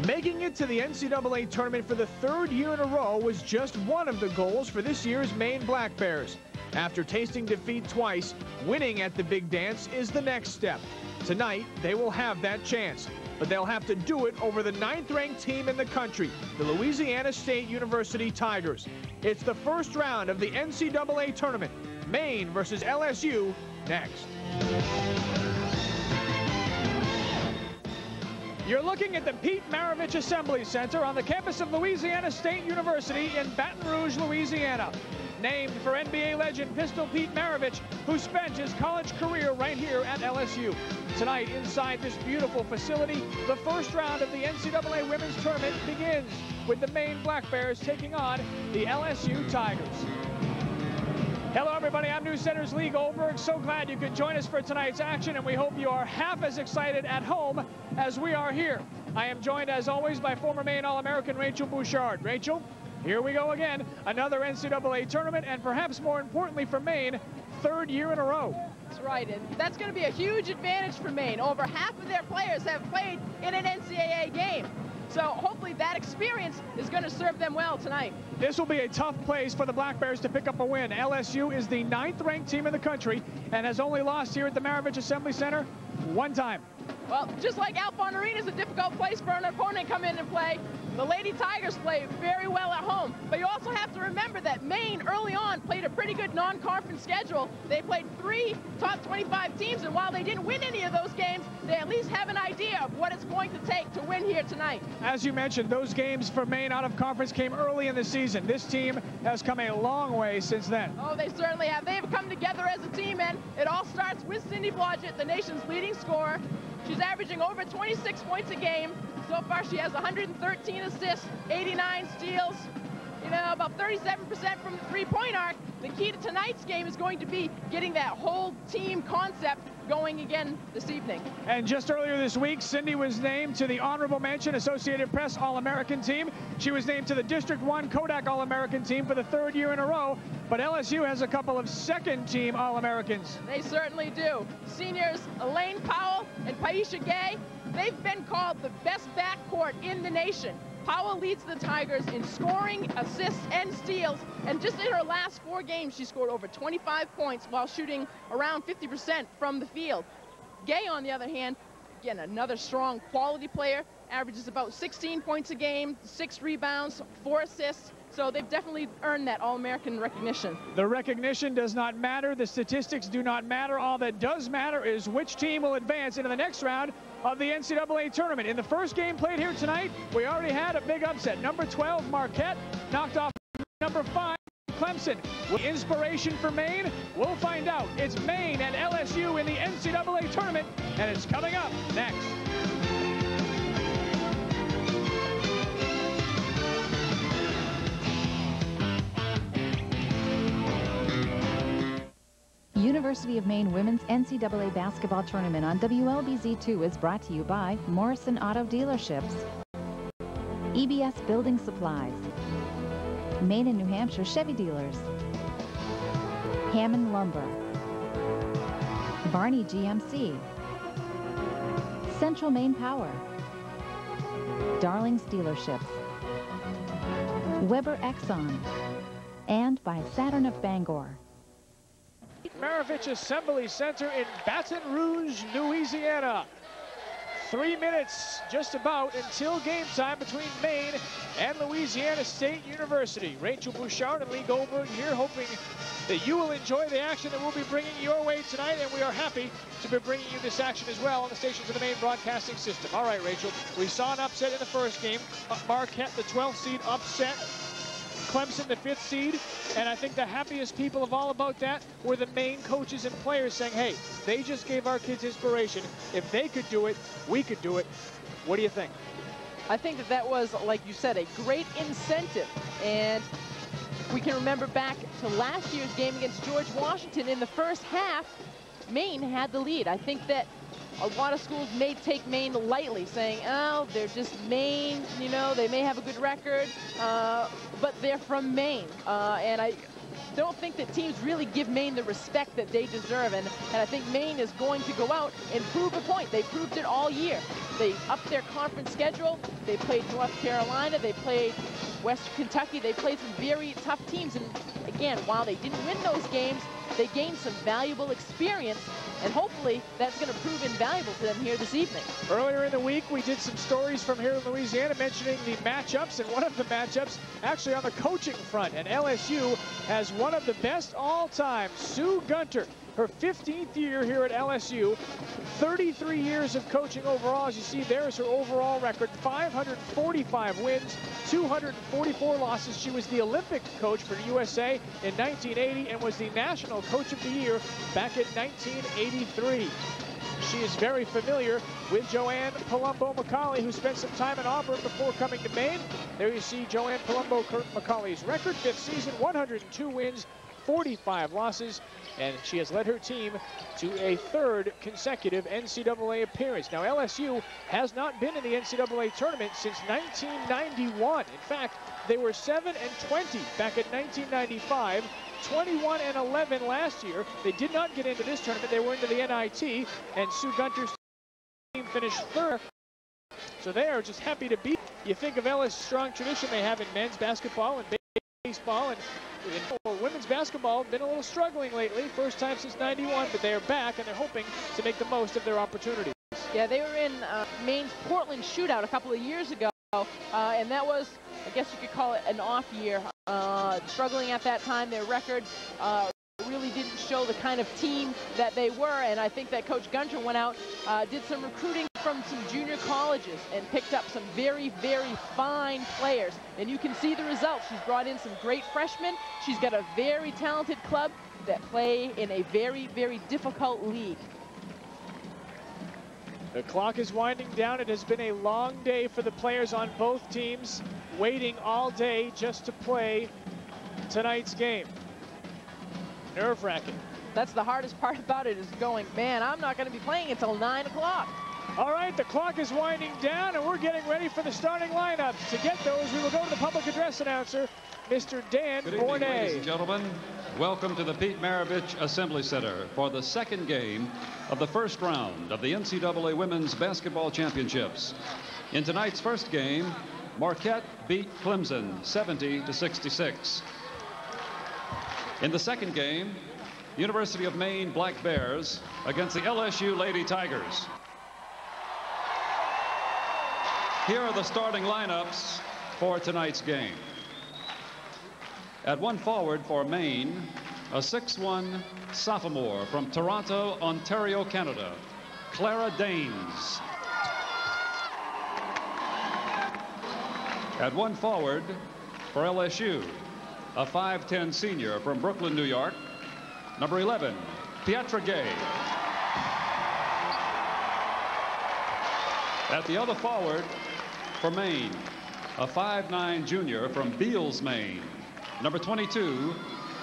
Making it to the NCAA tournament for the third year in a row was just one of the goals for this year's Maine Black Bears. After tasting defeat twice, winning at the big dance is the next step. Tonight, they will have that chance, but they'll have to do it over the 9th-ranked team in the country, the Louisiana State University Tigers. It's the first round of the NCAA tournament. Maine versus LSU next. You're looking at the Pete Maravich Assembly Center on the campus of Louisiana State University in Baton Rouge, Louisiana. Named for NBA legend Pistol Pete Maravich, who spent his college career right here at LSU. Tonight, inside this beautiful facility, the first round of the NCAA Women's Tournament begins with the Maine Black Bears taking on the LSU Tigers. Hello everybody, I'm News Center's Lee Goldberg. So glad you could join us for tonight's action, and we hope you are half as excited at home as we are here. I am joined as always by former Maine All-American Rachel Bouchard. Rachel, here we go again, another NCAA tournament, and perhaps more importantly for Maine, third year in a row. That's right, and that's going to be a huge advantage for Maine. Over half of their players have played in an NCAA game. So hopefully that experience is going to serve them well tonight. This will be a tough place for the Black Bears to pick up a win. LSU is the 9th-ranked team in the country and has only lost here at the Maravich Assembly Center one time. Well, just like Alphon Arena is a difficult place for an opponent to come in and play, the Lady Tigers play very well at home. But you also have to remember that Maine early on played a pretty good non-conference schedule. They played 3 top 25 teams, and while they didn't win any of those games, they at least have an idea of what it's going to take to win here tonight. As you mentioned, those games for Maine out of conference came early in the season. This team has come a long way since then. Oh, they certainly have. They have come together as a team, and it all starts with Cindy Blodgett, the nation's leading scorer. She's averaging over 26 points a game. So far, she has 113 assists, 89 steals, about 37% from the three-point arc. The key to tonight's game is going to be getting that whole team concept going again this evening. And just earlier this week, Cindy was named to the Honorable Mention Associated Press All-American team. She was named to the District 1 Kodak All-American team for the 3rd year in a row. But LSU has a couple of second-team All-Americans. They certainly do. Seniors Elaine Powell and Paisha Gay, they've been called the best backcourt in the nation. Powell leads the Tigers in scoring, assists, and steals. And just in her last 4 games, she scored over 25 points while shooting around 50% from the field. Gay, on the other hand, again, another strong quality player, averages about 16 points a game, 6 rebounds, 4 assists. So they've definitely earned that All-American recognition. The recognition does not matter. The statistics do not matter. All that does matter is which team will advance into the next round of the NCAA tournament. In the first game played here tonight, we already had a big upset. Number 12, Marquette, knocked off number 5, Clemson. Inspiration for Maine? We'll find out. It's Maine and LSU in the NCAA tournament, and it's coming up next. University of Maine Women's NCAA Basketball Tournament on WLBZ2 is brought to you by Morrison Auto Dealerships, EBS Building Supplies, Maine and New Hampshire Chevy Dealers, Hammond Lumber, Barney GMC, Central Maine Power, Darling's Dealerships, Weber Exxon, and by Saturn of Bangor. Maravich Assembly Center in Baton Rouge, Louisiana. 3 minutes just about until game time between Maine and Louisiana State University. Rachel Bouchard and Lee Goldberg here, hoping that you will enjoy the action that we'll be bringing your way tonight, and we are happy to be bringing you this action as well on the stations of the Maine Broadcasting System. All right, Rachel, we saw an upset in the first game. Marquette, the 12th seed, upset Clemson, the 5th seed, and I think the happiest people of all about that were the Maine coaches and players saying, hey, they just gave our kids inspiration. If they could do it, we could do it. What do you think? I think that that was, like you said, a great incentive. And we can remember back to last year's game against George Washington. In the first half, Maine had the lead. I think that a lot of schools may take Maine lightly, saying, oh, they're just Maine, they may have a good record, but they're from Maine. And don't think that teams really give Maine the respect that they deserve, and I think Maine is going to go out and prove a point. They proved it all year. They upped their conference schedule. They played North Carolina. They played Western Kentucky. They played some very tough teams, and again, while they didn't win those games, they gained some valuable experience, and hopefully that's going to prove invaluable to them here this evening. Earlier in the week, we did some stories from here in Louisiana mentioning the matchups, and one of the matchups actually on the coaching front, and LSU has one of the best all-time, Sue Gunter. Her 15th year here at LSU, 33 years of coaching overall. As you see, there's her overall record, 545 wins, 244 losses. She was the Olympic coach for the USA in 1980 and was the National Coach of the Year back in 1983. She is very familiar with Joanne Palumbo-McCauley, who spent some time in Auburn before coming to Maine. There you see Joanne Palumbo-McCauley's record, 5th season, 102 wins, 45 losses, and she has led her team to a 3rd consecutive NCAA appearance. Now, LSU has not been in the NCAA tournament since 1991. In fact, they were 7-20 back in 1995, 21-11 last year. They did not get into this tournament. They were into the NIT, and Sue Gunter's team finished 3rd. So they are just happy to be. You think of LSU's strong tradition they have in men's basketball and baseball, and women's basketball been a little struggling lately. First time since '91, but they are back, and they're hoping to make the most of their opportunities. Yeah, they were in Maine's Portland shootout a couple of years ago, and that was, I guess you could call it an off year. Struggling at that time, their record really didn't show the kind of team that they were, and I think that Coach Gunter went out, did some recruiting from some junior colleges and picked up some very, very fine players, and you can see the results. She's brought in some great freshmen. She's got a very talented club that play in a very, very difficult league. The clock is winding down. It has been a long day for the players on both teams, waiting all day just to play tonight's game. Nerve-wracking. That's the hardest part about it, is going, man, I'm not going to be playing until 9 o'clock. All right, the clock is winding down, and we're getting ready for the starting lineup. To get those, we will go to the public address announcer, Mr. Dan Good evening, Bournet. ladies and gentlemen. Welcome to the Pete Maravich Assembly Center for the 2nd game of the 1st round of the NCAA Women's Basketball Championships. In tonight's 1st game, Marquette beat Clemson 70-66. In the 2nd game, University of Maine Black Bears against the LSU Lady Tigers. Here are the starting lineups for tonight's game. At 1 forward for Maine, a 6'1" sophomore from Toronto, Ontario, Canada, Clara Danes. At 1 forward for LSU, a 5'10" senior from Brooklyn, New York, number 11, Pietra Gay. At the other forward for Maine, a 5'9" junior from Beals, Maine, number 22,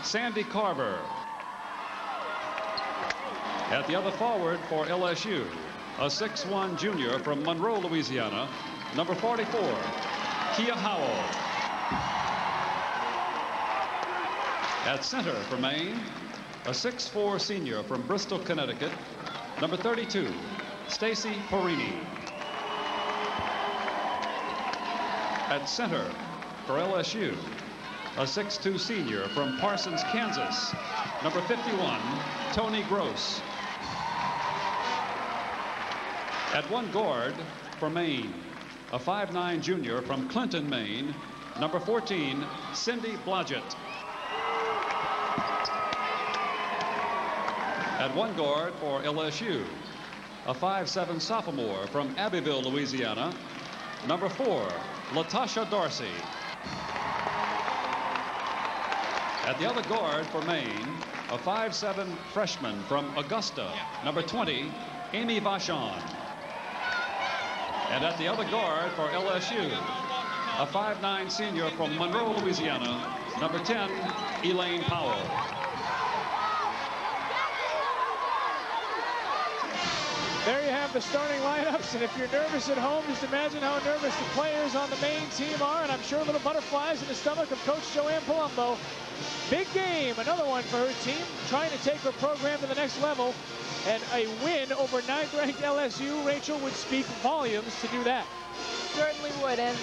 Sandy Carver. At the other forward for LSU, a 6'1" junior from Monroe, Louisiana, number 44, Kia Howell. At center for Maine, a 6'4" senior from Bristol, Connecticut, number 32, Stacy Porini. At center for LSU, a 6'2" senior from Parsons, Kansas, number 51, Tony Gross. At 1 guard for Maine, a 5'9" junior from Clinton, Maine, number 14, Cindy Blodgett. At 1 guard for LSU, a 5'7" sophomore from Abbeville, Louisiana, number 4, Latasha Darcy. At the other guard for Maine, a 5'7" freshman from Augusta, number 20, Amy Vachon. And at the other guard for LSU, a 5'9" senior from Monroe, Louisiana, number 10, Elaine Powell. There you have the starting lineups, and if you're nervous at home, just imagine how nervous the players on the Maine team are, and I'm sure little butterflies in the stomach of Coach Joanne Palumbo. Big game, another one for her team, trying to take her program to the next level, and a win over 9th-ranked LSU. Rachel, would speak volumes to do that. Certainly would, and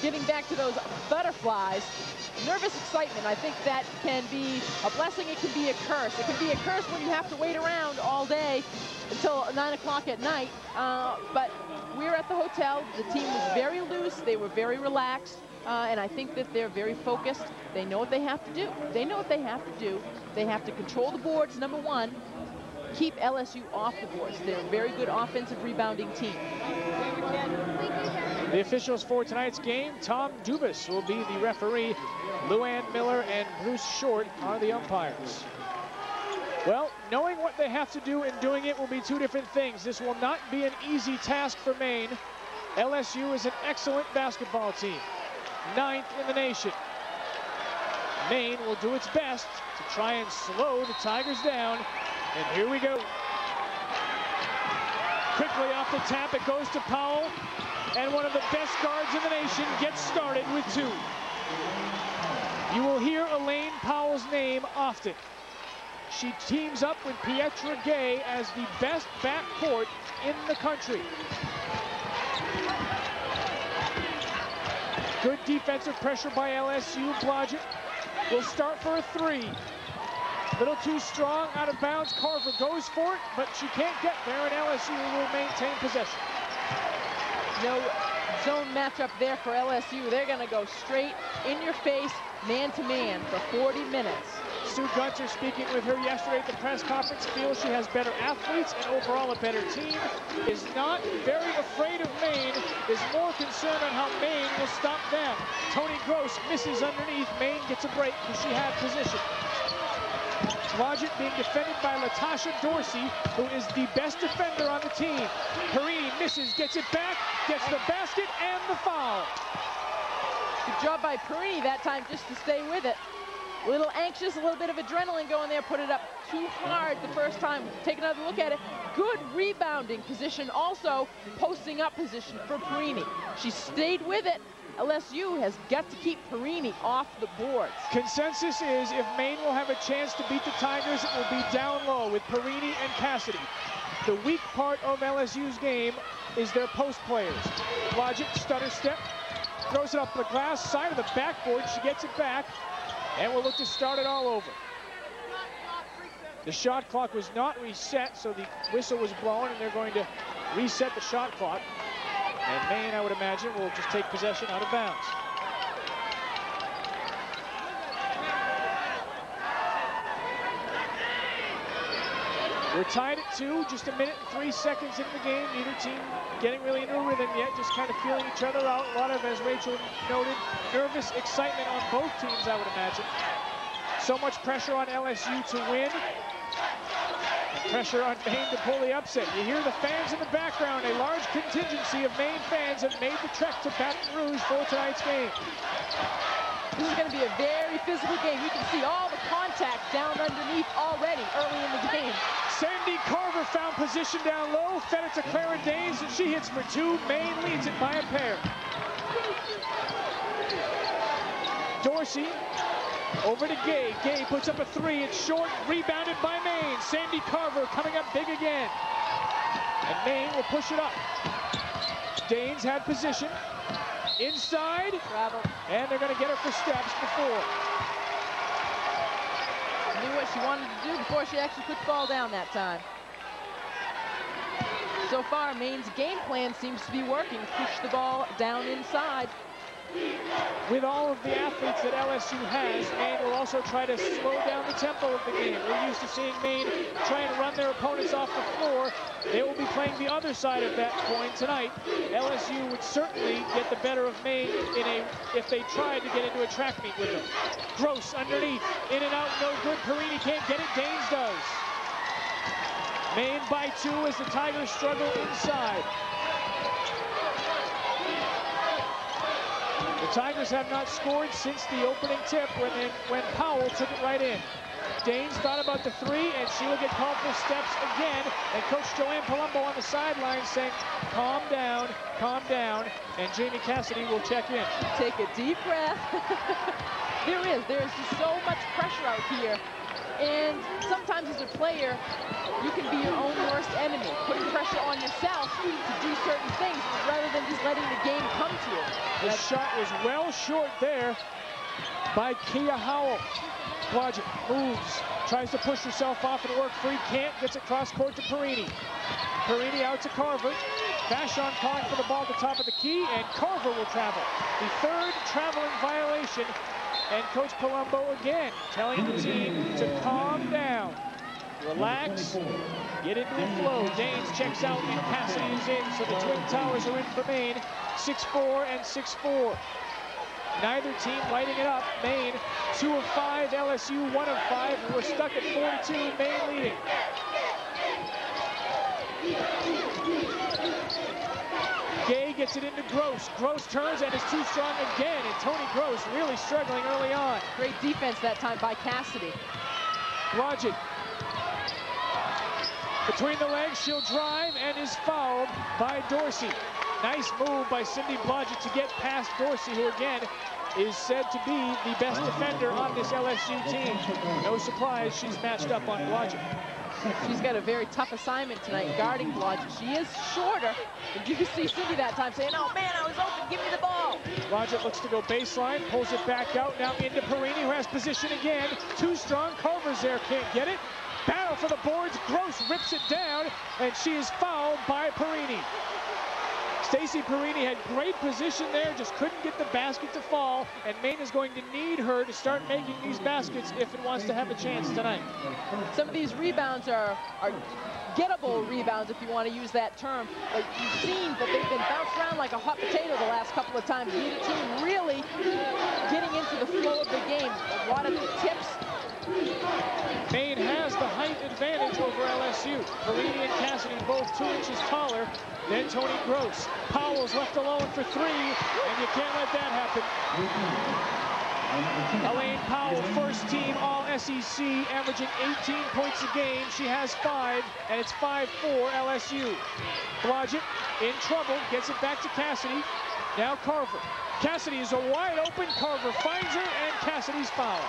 getting back to those butterflies, nervous excitement, I think that can be a blessing, it can be a curse. It can be a curse when you have to wait around all day until 9 o'clock at night, but we're at the hotel. The team was very loose, they were very relaxed, and I think that they're very focused. They know what they have to do. They know what they have to do. They have to control the boards, number one, keep LSU off the boards. They're a very good offensive rebounding team. The officials for tonight's game, Tom Dubas will be the referee. Luann Miller and Bruce Short are the umpires. Well, knowing what they have to do and doing it will be two different things. This will not be an easy task for Maine. LSU is an excellent basketball team, 9th in the nation. Maine will do its best to try and slow the Tigers down. And here we go. Quickly off the tap, it goes to Powell. And one of the best guards in the nation gets started with 2. You will hear Elaine Powell's name often. She teams up with Pietra Gay as the best backcourt in the country. Good defensive pressure by LSU. Blodgett will start for a 3. Little too strong, out of bounds. Carver goes for it, but she can't get there, and LSU will maintain possession. No zone matchup there for LSU. They're going to go straight in your face, man-to-man for 40 minutes. Sue Gunter, speaking with her yesterday at the press conference, feels she has better athletes and overall a better team, is not very afraid of Maine, is more concerned on how Maine will stop them. Toni Gross misses underneath. Maine gets a break because she had position. Blodgett being defended by Latasha Dorsey, who is the best defender on the team. Perini misses, gets it back, gets the basket and the foul. Good job by Perini that time just to stay with it. A little anxious, a little bit of adrenaline going there, put it up too hard the first time. Take another look at it. Good rebounding position, also posting up position for Perini. She stayed with it. LSU has got to keep Perini off the boards. Consensus is if Maine will have a chance to beat the Tigers, it will be down low with Perini and Cassidy. The weak part of LSU's game is their post players. Blodgett, stutter step, throws it up the glass, side of the backboard. She gets it back, and we'll look to start it all over. The shot clock was not reset, so the whistle was blown, and they're going to reset the shot clock. And Maine, I would imagine, will just take possession out of bounds. We're tied at 2, just a minute and 3 seconds into the game. Neither team getting really into a rhythm yet, just kind of feeling each other out. A lot of, as Rachel noted, nervous excitement on both teams, I would imagine. So much pressure on LSU to win. Pressure on Maine to pull the upset. You hear the fans in the background. A large contingency of Maine fans have made the trek to Baton Rouge for tonight's game. This is going to be a very physical game. You can see all the contact down underneath already early in the game. Sandy Carver found position down low, fed it to Clara Danes, and she hits for 2. Maine leads it by a pair. Dorsey over to Gay. Gay puts up a 3. It's short, rebounded by Maine. Sandy Carver coming up big again. And Maine will push it up. Danes had position. Inside. Travel. And they're going to get her for steps before. Knew what she wanted to do before she actually put the ball down that time. So far, Maine's game plan seems to be working. Push the ball down inside. With all of the athletes that LSU has, Maine will also try to slow down the tempo of the game. We're used to seeing Maine try and run their opponents off the floor. They will be playing the other side of that coin tonight. LSU would certainly get the better of Maine if they tried to get into a track meet with them. Gross underneath, in and out, no good. Perini can't get it, Danes does. Maine by 2 as the Tigers struggle inside. The Tigers have not scored since the opening tip when Powell took it right in. Danes thought about the three, and she will get called for steps again. And Coach Joanne Palumbo on the sideline saying, calm down, and Jamie Cassidy will check in. Take a deep breath. There is just so much pressure out here. And sometimes as a player, you can be your own worst enemy, putting pressure on yourself to do certain things rather than just letting the game come to you. The shot was well short there by Kia Howell. Blodgett moves, tries to push herself off and work free, can't, gets it cross court to Perini. Perini out to Carver. Vachon calling for the ball at the top of the key, and Carver will travel. The third traveling violation, and Coach Palumbo again telling the team to calm down. Relax, get into the flow. Danes checks out and Cassidy is in, so the Twin Towers are in for Maine, 6-4 and 6-4. Neither team lighting it up. Maine, 2 of 5, LSU 1 of 5. We're stuck at 42, Maine leading. Gay gets it into Gross. Gross turns and is too strong again, and Tony Gross really struggling early on. Great defense that time by Cassidy. Blodgett. Between the legs, she'll drive and is fouled by Dorsey. Nice move by Cindy Blodgett to get past Dorsey, who again is said to be the best defender on this LSU team. No surprise, she's matched up on Blodgett. She's got a very tough assignment tonight, guarding Blodgett. She is shorter, but you can see Cindy that time saying, oh man, I was open, give me the ball. Blodgett looks to go baseline, pulls it back out, now into Perini, who has position again. Too strong, Carver's there, can't get it. Battle for the boards, Gross rips it down, and she is fouled by Perini. Stacey Perini had great position there, just couldn't get the basket to fall, and Maine is going to need her to start making these baskets if it wants to have a chance tonight. Some of these rebounds are gettable rebounds, if you want to use that term, but you've seen that they've been bounced around like a hot potato the last couple of times. Neither team really getting into the flow of the game. A lot of tips. Maine has the height advantage over LSU. Perini and Cassidy both 2 inches taller than Tony Gross. Powell's left alone for 3, and you can't let that happen. Elaine Powell, first team All-SEC, averaging 18 points a game. She has 5, and it's 5-4 LSU. Blodgett in trouble, gets it back to Cassidy. Now Carver. Cassidy is a wide open. Carver finds her, and Cassidy's foul.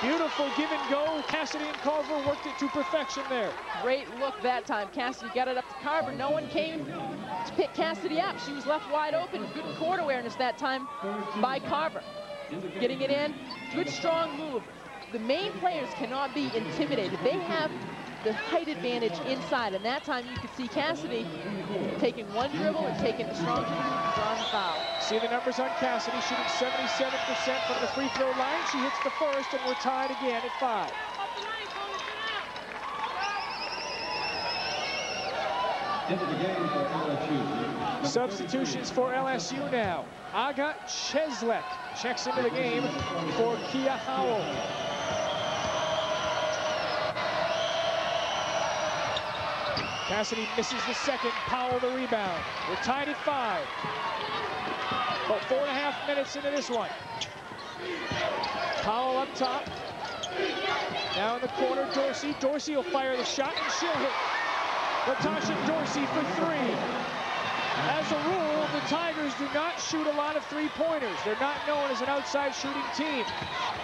Beautiful give and go. Cassidy and Carver worked it to perfection there. Great look that time. Cassidy got it up to Carver. No one came to pick Cassidy up. She was left wide open. Good court awareness that time by Carver. Getting it in. Good strong move. The Maine players cannot be intimidated. They have the height advantage inside, and that time you could see Cassidy taking one dribble and taking a strong dribble and drawing the foul. See the numbers on Cassidy, shooting 77% from the free throw line. She hits the first, and we're tied again at 5. Substitutions for LSU now. Aga Cheslek checks into the game for Kia Howell. Cassidy misses the second, Powell the rebound. We're tied at 5. About 4.5 minutes into this one. Powell up top. Now in the corner, Dorsey. Dorsey will fire the shot and she'll hit. Latasha Dorsey for 3. As a rule, the Tigers do not shoot a lot of three-pointers. They're not known as an outside shooting team.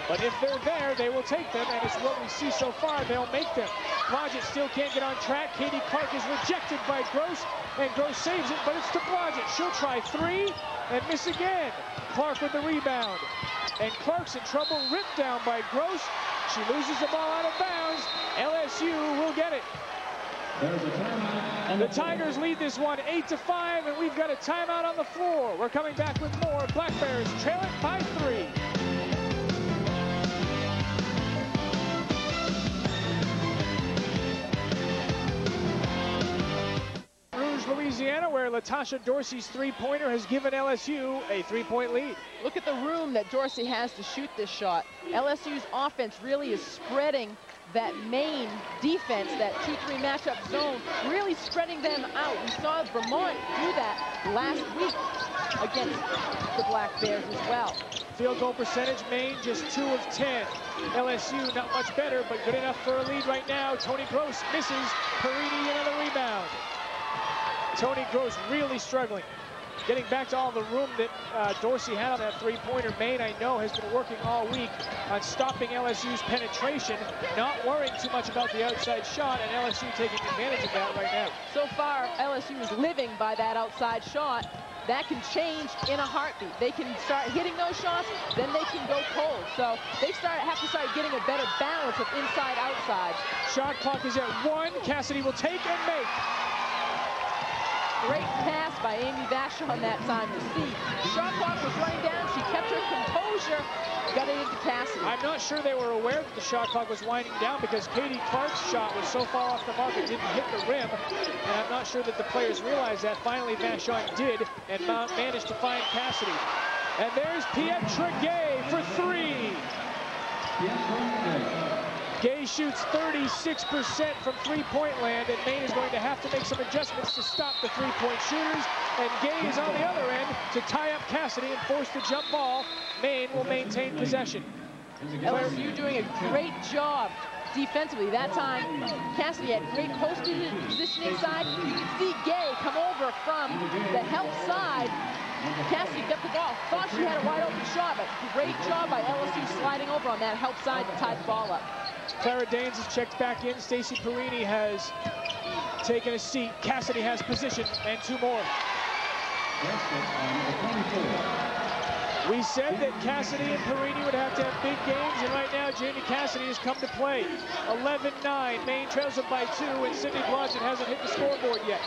But if they're there, they will take them, and it's what we see so far. They'll make them. Blodgett still can't get on track. Katie Clark is rejected by Gross, and Gross saves it, but it's to Blodgett. She'll try 3 and miss again. Clark with the rebound. And Clark's in trouble, ripped down by Gross. She loses the ball out of bounds. LSU will get it. The Tigers lead this one 8-5, and we've got a timeout on the floor. We're coming back with more. Black Bears trail it by 3. Louisiana, where Latasha Dorsey's three-pointer has given LSU a 3-point lead. Look at the room that Dorsey has to shoot this shot. LSU's offense really is spreading that Maine defense, that 2-3 matchup zone, really spreading them out. We saw Vermont do that last week against the Black Bears as well. Field goal percentage, Maine just 2 of 10. LSU not much better, but good enough for a lead right now. Tony Gross misses. Perini another rebound. Tony Gross really struggling. Getting back to all the room that Dorsey had on that three-pointer. Maine, I know, has been working all week on stopping LSU's penetration, not worrying too much about the outside shot, and LSU taking advantage of that right now. So far, LSU is living by that outside shot. That can change in a heartbeat. They can start hitting those shots, then they can go cold. So they have to start getting a better balance of inside-outside. Shot clock is at 1. Cassidy will take and make. Great pass by Amy Vachon that time to see. The shot clock was running down. She kept her composure, got it into Cassidy. I'm not sure they were aware that the shot clock was winding down because Katie Clark's shot was so far off the mark it didn't hit the rim. And I'm not sure that the players realized that. Finally, Vachon did and managed to find Cassidy. And there's Pietra Gay for 3. Gay shoots 36% from three-point land, and Maine is going to have to make some adjustments to stop the three-point shooters. And Gay is on the other end to tie up Cassidy and force the jump ball. Maine will maintain possession. LSU doing a great job defensively. That time, Cassidy had great post position inside. You can see Gay come over from the help side. Cassidy got the ball, thought she had a wide open shot, but great job by LSU sliding over on that help side to tie the ball up. Clara Danes has checked back in. Stacy Perini has taken a seat. Cassidy has position and 2 more. We said that Cassidy and Perini would have to have big games, and right now Jamie Cassidy has come to play. 11-9, Maine trails it by 2, and Sydney Blodgett hasn't hit the scoreboard yet.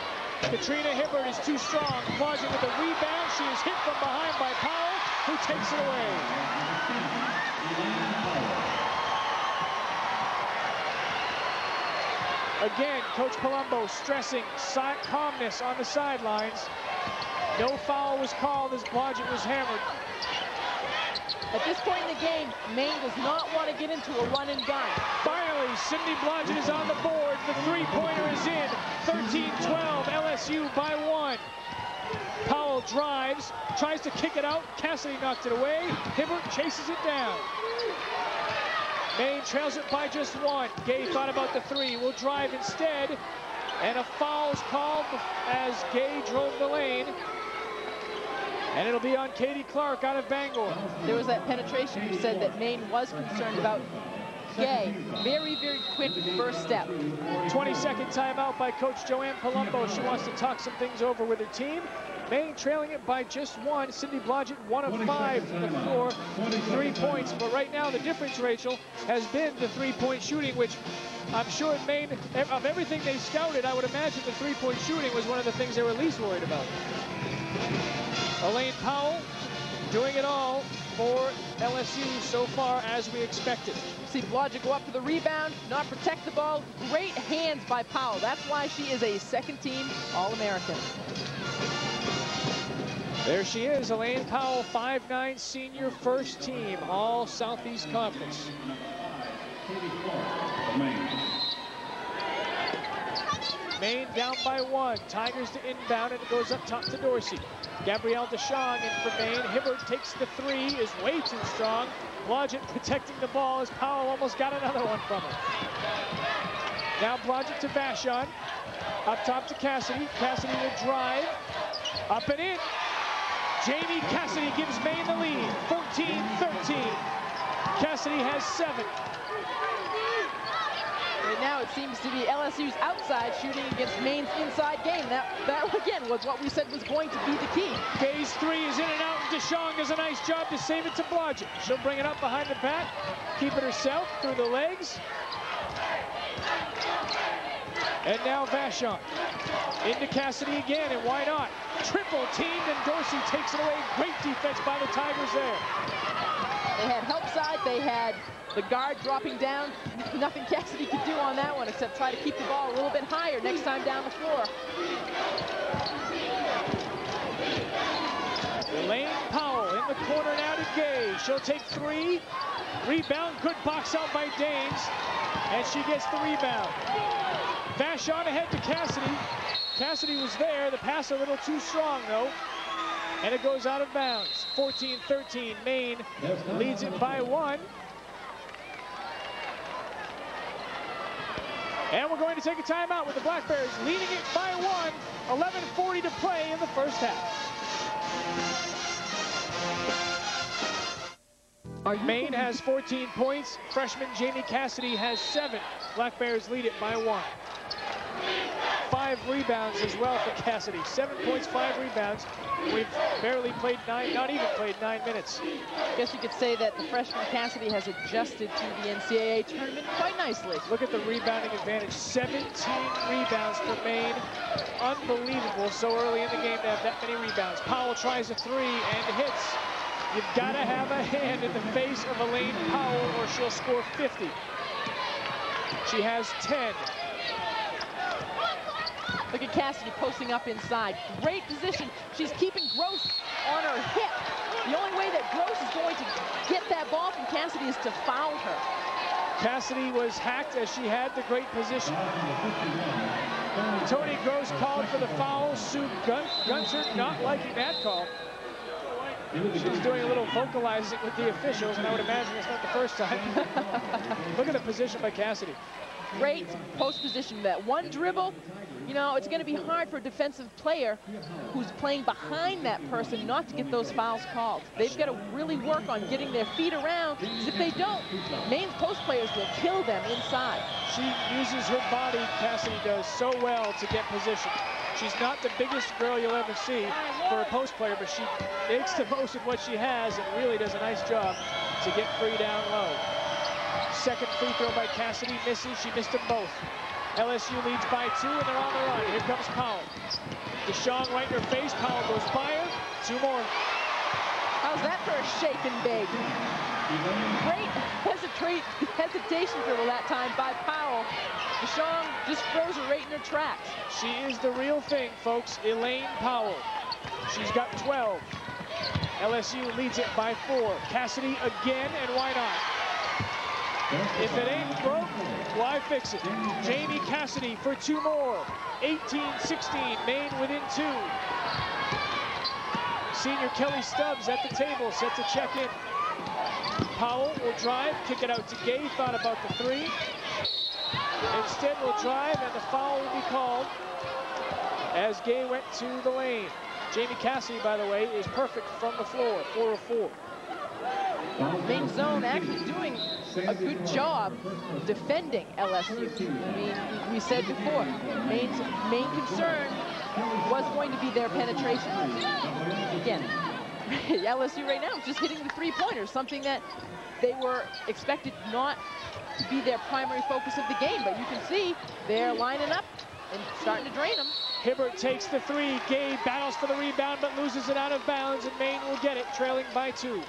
Katrina Hibbert is too strong. Blodgett with a rebound. She is hit from behind by Powell, who takes it away. Again, Coach Palumbo stressing calmness on the sidelines. No foul was called as Blodgett was hammered. At this point in the game, Maine does not want to get into a run and gun. Finally, Cindy Blodgett is on the board. The three-pointer is in. 13-12, LSU by 1. Powell drives, tries to kick it out. Cassidy knocked it away. Hibbert chases it down. Maine trails it by just 1. Gay thought about the 3. Will drive instead. And a foul is called as Gay drove the lane. And it'll be on Katie Clark out of Bangor. There was that penetration. You said that Maine was concerned about Gay. Very, very quick first step. 20-second timeout by Coach Joanne Palumbo. She wants to talk some things over with her team. Maine trailing it by just 1. Cindy Blodgett 1 of 5 from the floor, 3 points. But right now the difference, Rachel, has been the three-point shooting, which I'm sure Maine, of everything they scouted, I would imagine the three-point shooting was one of the things they were least worried about. Elaine Powell doing it all for LSU so far as we expected. See Blodgett go up for the rebound, not protect the ball. Great hands by Powell. That's why she is a second-team All-American. There she is, Elaine Powell, 5'9" senior, first team, all Southeast Conference. Maine down by 1. Tigers to inbound, and it goes up top to Dorsey. Gabrielle Deschong in for Maine. Hibbert takes the 3, is way too strong. Blodgett protecting the ball as Powell almost got another one from her. Now Blodgett to Vachon. Up top to Cassidy. Cassidy will drive. Up and in. Jamie Cassidy gives Maine the lead. 14-13. Cassidy has 7. Right now it seems to be LSU's outside shooting against Maine's inside game. That again was what we said was going to be the key. Gay's 3 is in and out, and Deschong does a nice job to save it to Blodgett. She'll bring it up behind the back, keep it herself through the legs. And now Vachon into Cassidy again, and why not? Triple teamed, and Dorsey takes it away. Great defense by the Tigers there. They had help side, they had the guard dropping down. Nothing Cassidy could do on that one except try to keep the ball a little bit higher next time down the floor. Elaine Powell in the corner now to Gay. She'll take 3. Rebound, good box out by Danes, and she gets the rebound. Vachon ahead to Cassidy. Cassidy was there. The pass a little too strong, though. And it goes out of bounds. 14-13. Maine leads it by 1. And we're going to take a timeout with the Black Bears leading it by 1. 11:40 to play in the first half. Maine has 14 points. Freshman Jamie Cassidy has 7. Black Bears lead it by 1. 5 rebounds as well for Cassidy. 7 points, 5 rebounds. We've barely played 9, not even played 9 minutes. I guess you could say that the freshman Cassidy has adjusted to the NCAA tournament quite nicely. Look at the rebounding advantage. 17 rebounds for Maine. Unbelievable so early in the game to have that many rebounds. Powell tries a 3 and hits. You've got to have a hand in the face of Elaine Powell or she'll score 50. She has 10. Look at Cassidy posting up inside. Great position. She's keeping Gross on her hip. The only way that Gross is going to get that ball from Cassidy is to foul her. Cassidy was hacked as she had the great position. Tony Gross called for the foul. Sue Gunter not liking that call. She's doing a little vocalizing with the officials, and I would imagine it's not the first time. Look at the position by Cassidy. Great post position. That one dribble, you know, it's going to be hard for a defensive player who's playing behind that person not to get those fouls called. They've got to really work on getting their feet around, because if they don't, Maine's post players will kill them inside. She uses her body, Cassidy does, so well to get position. She's not the biggest girl you'll ever see for a post player, but she makes the most of what she has and really does a nice job to get free down low. Second free throw by Cassidy misses. She missed them both. LSU leads by 2, and they're on the run. Here comes Powell. DeShong right in her face. Powell goes by her. 2 more. How's that for a shake and bake? Great hesitation dribble that time by Powell. DeShong just throws her right in her tracks. She is the real thing, folks. Elaine Powell. She's got 12. LSU leads it by 4. Cassidy again, and why not? If it ain't broke, why fix it? Jamie Cassidy for 2 more. 18-16, Maine within 2. Senior Kelly Stubbs at the table, set to check in. Powell will drive, kick it out to Gay, thought about the 3. Instead will drive, and the foul will be called as Gay went to the lane. Jamie Cassidy, by the way, is perfect from the floor, 4 of 4. Maine zone actually doing a good job defending LSU. I mean, we said before, Maine's main concern was going to be their penetration. Again, LSU right now is just hitting the 3-pointers, something that they were expected not to be their primary focus of the game, but you can see they're lining up and starting to drain them. Hibbert takes the 3. Gay battles for the rebound, but loses it out of bounds, and Maine will get it, trailing by 2.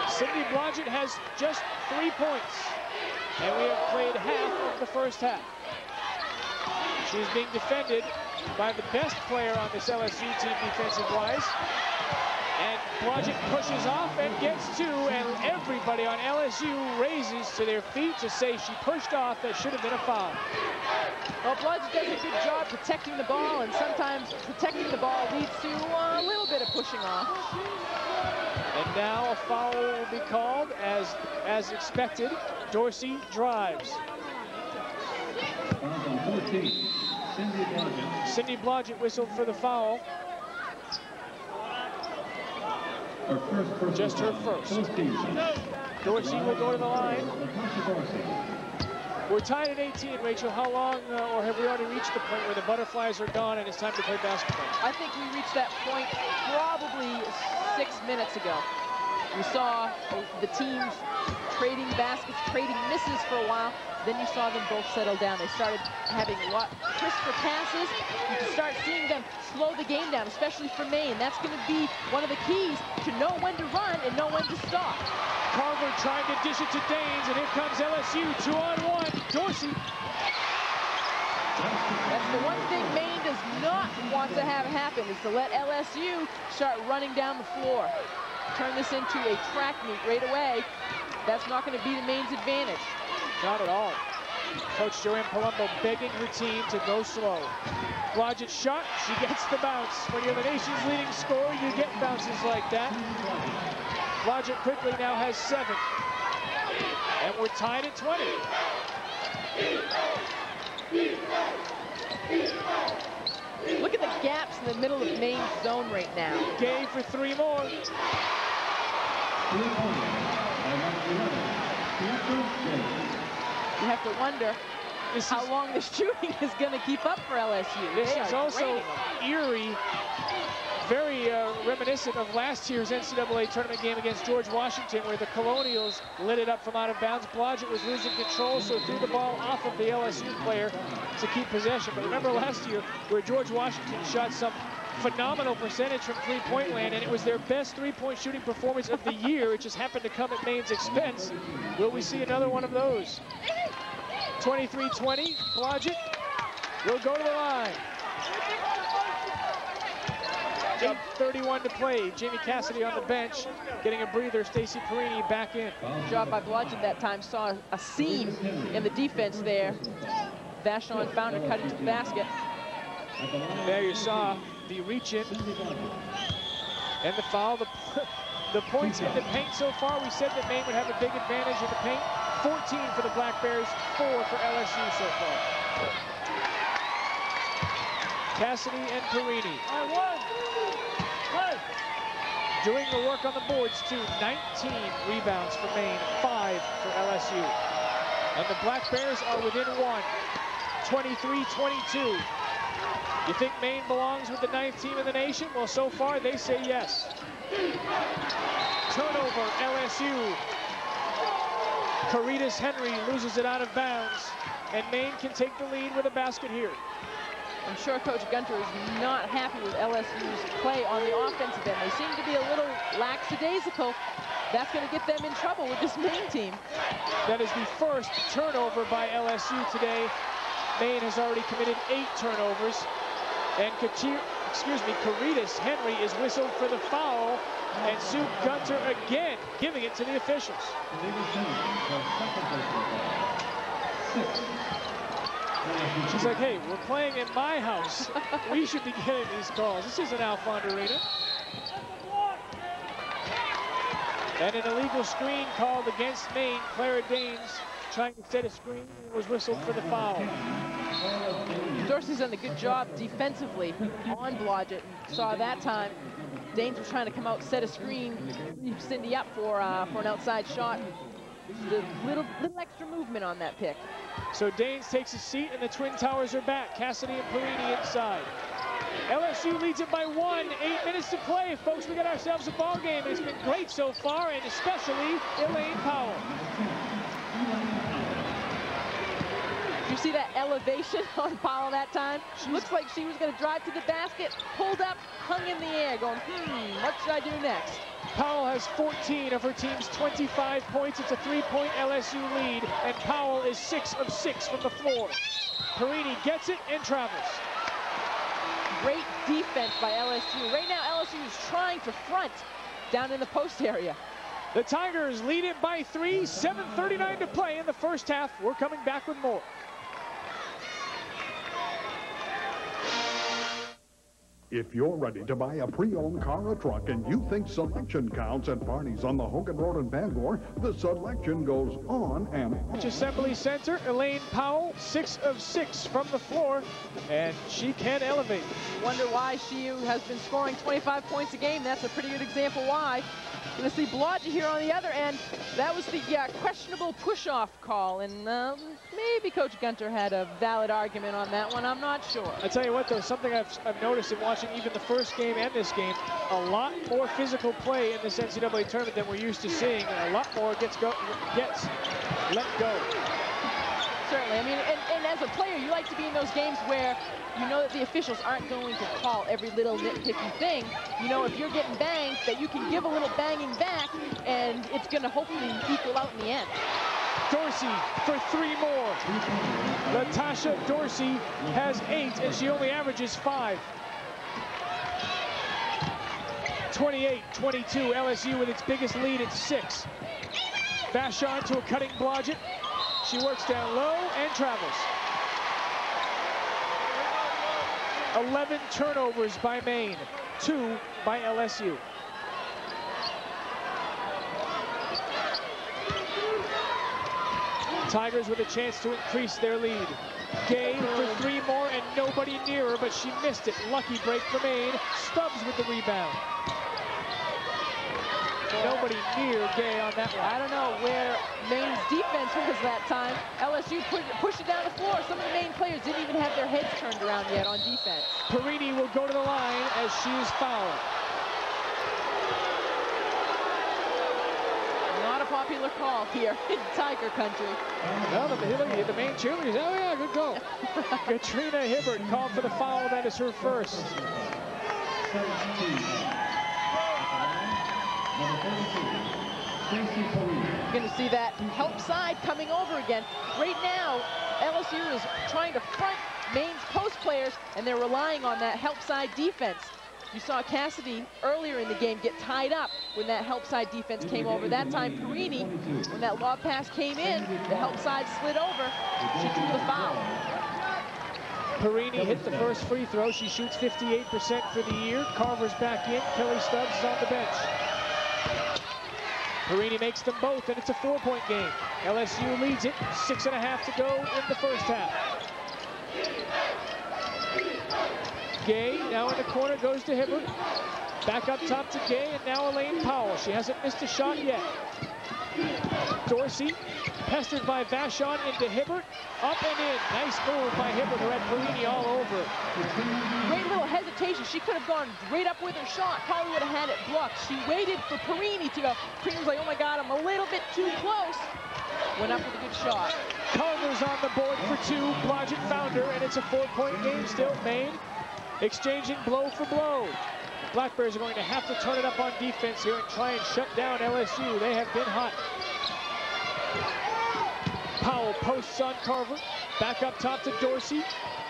Cindy Blodgett has just 3 points, and we have played half of the first half. She's being defended by the best player on this LSU team defensive-wise. And Blodgett pushes off and gets 2, and everybody on LSU raises to their feet to say she pushed off. That should have been a foul. Well, Blodgett does a good job protecting the ball, and sometimes protecting the ball leads to a little bit of pushing off. And now a foul will be called as expected. Dorsey drives. Cindy Blodgett whistled for the foul. Just her first. Dorsey will go to the line. We're tied at 18, Rachel. How long, or have we already reached the point where the butterflies are gone and it's time to play basketball? I think we reached that point probably 6 minutes ago. We saw the teams trading baskets, trading misses for a while. Then you saw them both settle down. They started having a lot crisper passes. You can start seeing them slow the game down, especially for Maine. That's going to be one of the keys to know when to run and know when to stop. Carver trying to dish it to Daines, and here comes LSU, 2-on-1. Dorsey. That's the one thing Maine does not want to have happen, is to let LSU start running down the floor. Turn this into a track meet right away. That's not going to be the Maine's advantage. Not at all. Coach Joanne Palumbo begging her team to go slow. Blodgett shot, she gets the bounce. When you're the nation's leading scorer, you get bounces like that. Blodgett quickly now has 7. And we're tied at 20. Look at the gaps in the middle of Maine's zone right now. Gay for 3 more. You have to wonder how long the shooting is going to keep up for LSU. This is also eerie, very reminiscent of last year's NCAA tournament game against George Washington, where the Colonials lit it up from out of bounds. Blodgett was losing control, so threw the ball off of the LSU player to keep possession. But remember last year, where George Washington shot some phenomenal percentage from three-point land, and it was their best three-point shooting performance of the year. It just happened to come at Maine's expense. Will we see another one of those? 23-20, Blodgett will go to the line. 8:31 to play. Jamie Cassidy on the bench, getting a breather. Stacey Perini back in. Good job by Blodgett that time. Saw a seam in the defense there. Vachon found her, cut into the basket. There you saw the reach in and the foul. The points in the paint so far, we said that Maine would have a big advantage in the paint. 14 for the Black Bears, 4 for LSU so far. Cassidy and Perini doing the work on the boards too. 19 rebounds for Maine, 5 for LSU. And the Black Bears are within 1, 23-22. You think Maine belongs with the 9th team in the nation? Well, so far they say yes. Turnover, LSU. Caritas Henry loses it out of bounds, and Maine can take the lead with a basket here. I'm sure Coach Gunter is not happy with LSU's play on the offensive end. They seem to be a little lackadaisical. That's going to get them in trouble with this Maine team. That is the first turnover by LSU today. Maine has already committed 8 turnovers. And Caritas Henry is whistled for the foul, and Sue Gunter again giving it to the officials. She's like, hey, we're playing in my house. We should be getting these calls. This isn't Alfond Arena. And an illegal screen called against Maine. Clara Danes trying to set a screen and was whistled for the foul. Dorsey's done a good job defensively on Blodgett, and saw that time Danes was trying to come out, set a screen, leave Cindy up for an outside shot. The little extra movement on that pick. So Danes takes a seat, and the Twin Towers are back. Cassidy and Perini inside. LSU leads it by 1, 8 minutes to play. Folks, we got ourselves a ball game. It's been great so far, and especially Elaine Powell. You see that elevation on Powell that time? Looks like she was going to drive to the basket, pulled up, hung in the air, going, what should I do next? Powell has 14 of her team's 25 points. It's a 3-point LSU lead, and Powell is 6 of 6 from the floor. Perini gets it and travels. Great defense by LSU. Right now, LSU is trying to front down in the post area. The Tigers lead it by 3, 7:39 to play in the first half. We're coming back with more. If you're ready to buy a pre-owned car or truck and you think selection counts at Barney's on the Hogan Road in Bangor, the selection goes on and on. Assembly Center, Elaine Powell, 6 of 6 from the floor, and she can elevate. Wonder why she has been scoring 25 points a game. That's a pretty good example why. Going to see Blodgett here on the other end. That was the questionable push-off call, and maybe Coach Gunter had a valid argument on that one. I'm not sure. I tell you what, though, something I've noticed in watching even the first game and this game, a lot more physical play in this NCAA tournament than we're used to seeing, and a lot more gets let go. Certainly. I mean, and as a player, you like to be in those games where you know that the officials aren't going to call every little nitpicky thing. You know, if you're getting banged, that you can give a little banging back, and it's going to hopefully equal out in the end. Dorsey for 3 more. Latasha Dorsey has 8, and she only averages 5. 28-22, LSU with its biggest lead at 6. Vachon to a cutting Blodgett. She works down low and travels. 11 turnovers by Maine, 2 by LSU. Tigers with a chance to increase their lead. Gay for 3 more and nobody near her, but she missed it. Lucky break for Maine. Stubbs with the rebound. Nobody near Gay on that one. I don't know where Maine's defense was that time. LSU pushed it down the floor. Some of the Maine players didn't even have their heads turned around yet on defense. Perini will go to the line as she is fouled. Not a popular call here in Tiger country. Well, the Maine cheerleaders, oh yeah, good goal. Katrina Hibbert called for the foul. That is her first. You're going to see that help side coming over again. Right now, LSU is trying to front Maine's post players, and they're relying on that help side defense. You saw Cassidy earlier in the game get tied up when that help side defense came over. That time, Perini, when that lob pass came in, the help side slid over. She drew the foul. Perini hit the first free throw. She shoots 58% for the year. Carver's back in. Kelly Stubbs is on the bench. Perini makes them both, and it's a 4-point game. LSU leads it, 6.5 to go in the first half. Gay now in the corner, goes to Hibbert. Back up top to Gay, and now Elaine Powell. She hasn't missed a shot yet. Dorsey pestered by Vachon into Hibbert. Up and in. Nice move by Hibbert, who had Perini all over. Great little hesitation. She could have gone right up with her shot. Probably would have had it blocked. She waited for Perini to go. Perini was like, oh my God, I'm a little bit too close. Went up with a good shot. Carver's on the board for 2. Blodgett found her, and it's a 4-point game still. Maine exchanging blow for blow. The Black Bears are going to have to turn it up on defense here and try and shut down LSU. They have been hot. Powell posts on Carver. Back up top to Dorsey.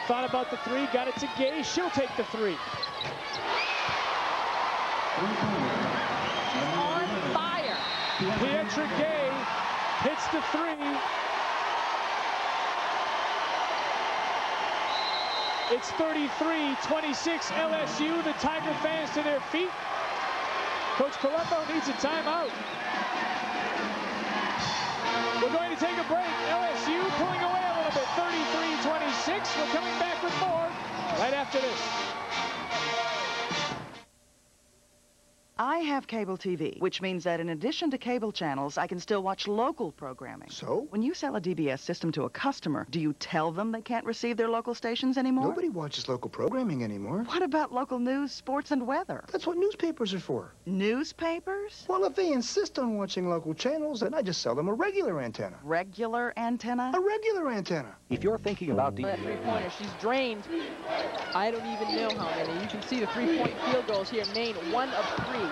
Thought about the 3, got it to Gay. She'll take the 3. She's on fire. Pietra Gay hits the 3. It's 33-26 LSU. The Tiger fans to their feet. Coach Colombo needs a timeout. We're going to take a break. LSU pulling away a little bit. 33-26. We're coming back with more right after this. I have cable TV, which means that in addition to cable channels, I can still watch local programming. So? When you sell a DBS system to a customer, do you tell them they can't receive their local stations anymore? Nobody watches local programming anymore. What about local news, sports, and weather? That's what newspapers are for. Newspapers? Well, if they insist on watching local channels, then I just sell them a regular antenna. Regular antenna? A regular antenna. If you're thinking about That three-pointer, she's drained. I don't even know how many. You can see the 3-point field goals here. Maine, 1 of 3.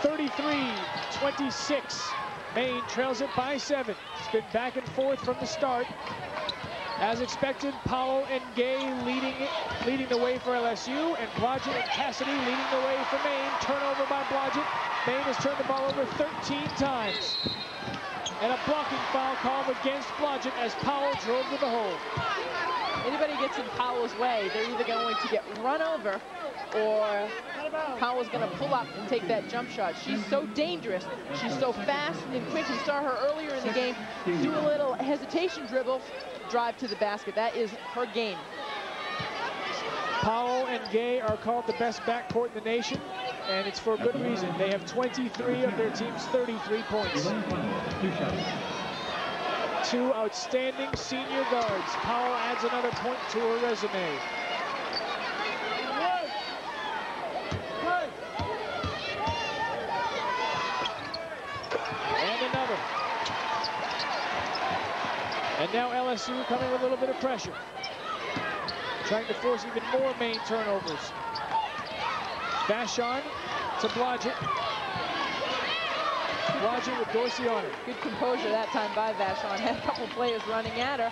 33-26. Maine trails it by 7. It's been back and forth from the start. As expected, Powell and Gay leading the way for LSU, and Blodgett and Cassidy leading the way for Maine. Turnover by Blodgett. Maine has turned the ball over 13 times. And a blocking foul called against Blodgett as Powell drove to the hole. Anybody gets in Powell's way, they're either going to get run over or Powell's going to pull up and take that jump shot. She's so dangerous. She's so fast and quick. We saw her earlier in the game do a little hesitation dribble, drive to the basket. That is her game. Powell and Gay are called the best backcourt in the nation, and it's for a good reason. They have 23 of their team's 33 points. 2 outstanding senior guards. Powell adds another point to her resume. And another. And now LSU coming with a little bit of pressure. Trying to force even more Maine turnovers. Vachon to Blodgett. Blodgett with Dorsey on her. Good composure that time by Vachon. Had a couple players running at her.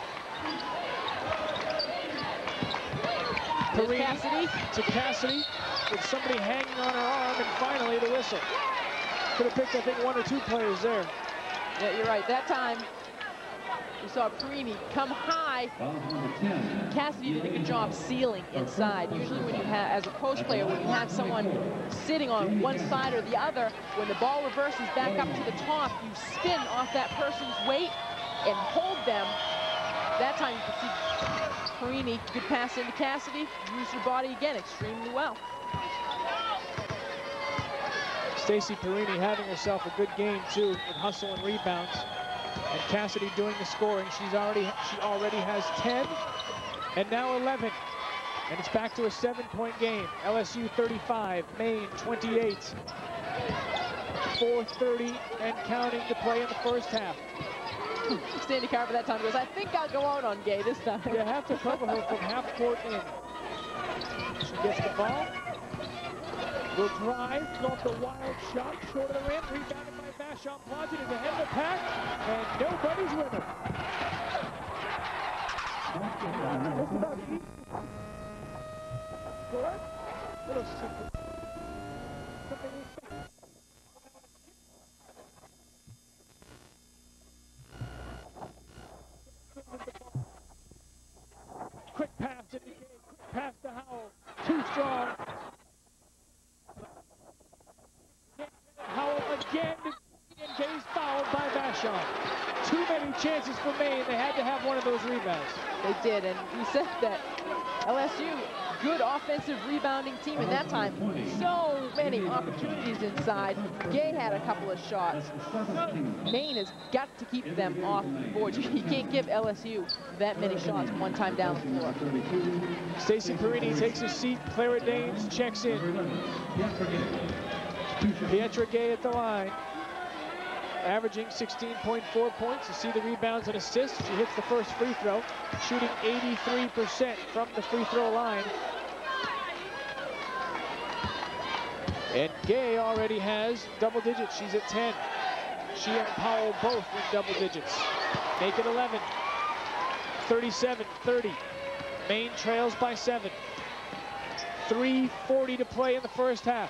Perini Cassidy. to Cassidy with somebody hanging on her arm, and finally the whistle. Could have picked, I think, 1 or 2 players there. Yeah, you're right. That time, we saw Perini come high. Cassidy did a good job sealing inside. Usually when you have, as a post player, when you have someone sitting on one side or the other, when the ball reverses back up to the top, you spin off that person's weight and hold them. That time you can see Perini, good pass into Cassidy, use your body again extremely well. Stacy Perini having herself a good game too with hustle and rebounds. And Cassidy doing the scoring. She already has 10 and now 11. And it's back to a 7-point game. LSU 35, Maine 28. 4:30 and counting to play in the first half. Sandy Carver that time goes, I think I'll go out on Gay this time. You have to cover her from half court in. She gets the ball. Will drive, go off the wild shot, short of the rim, rebounded by Vashon Blodgett is ahead of the pack, and nobody's with her. Score? Little secret. Quick pass to the game, quick pass to Howell, too strong. Howell again, and Gay's fouled by Vashon. Too many chances for Maine. They had to have one of those rebounds. They did, and we said that LSU, good offensive rebounding team at that time. So many opportunities inside. Gay had a couple of shots. Maine has got to keep them off the board. You can't give LSU that many shots one time down the floor. Stacey Perini takes a seat. Clara Danes checks in. Pietra Gay at the line, averaging 16.4 points. You see the rebounds and assists. She hits the first free throw, shooting 83% from the free throw line. And Gay already has double digits. She's at 10. She and Powell both in double digits. Make it 11. 37-30. Maine trails by 7. 3:40 to play in the first half.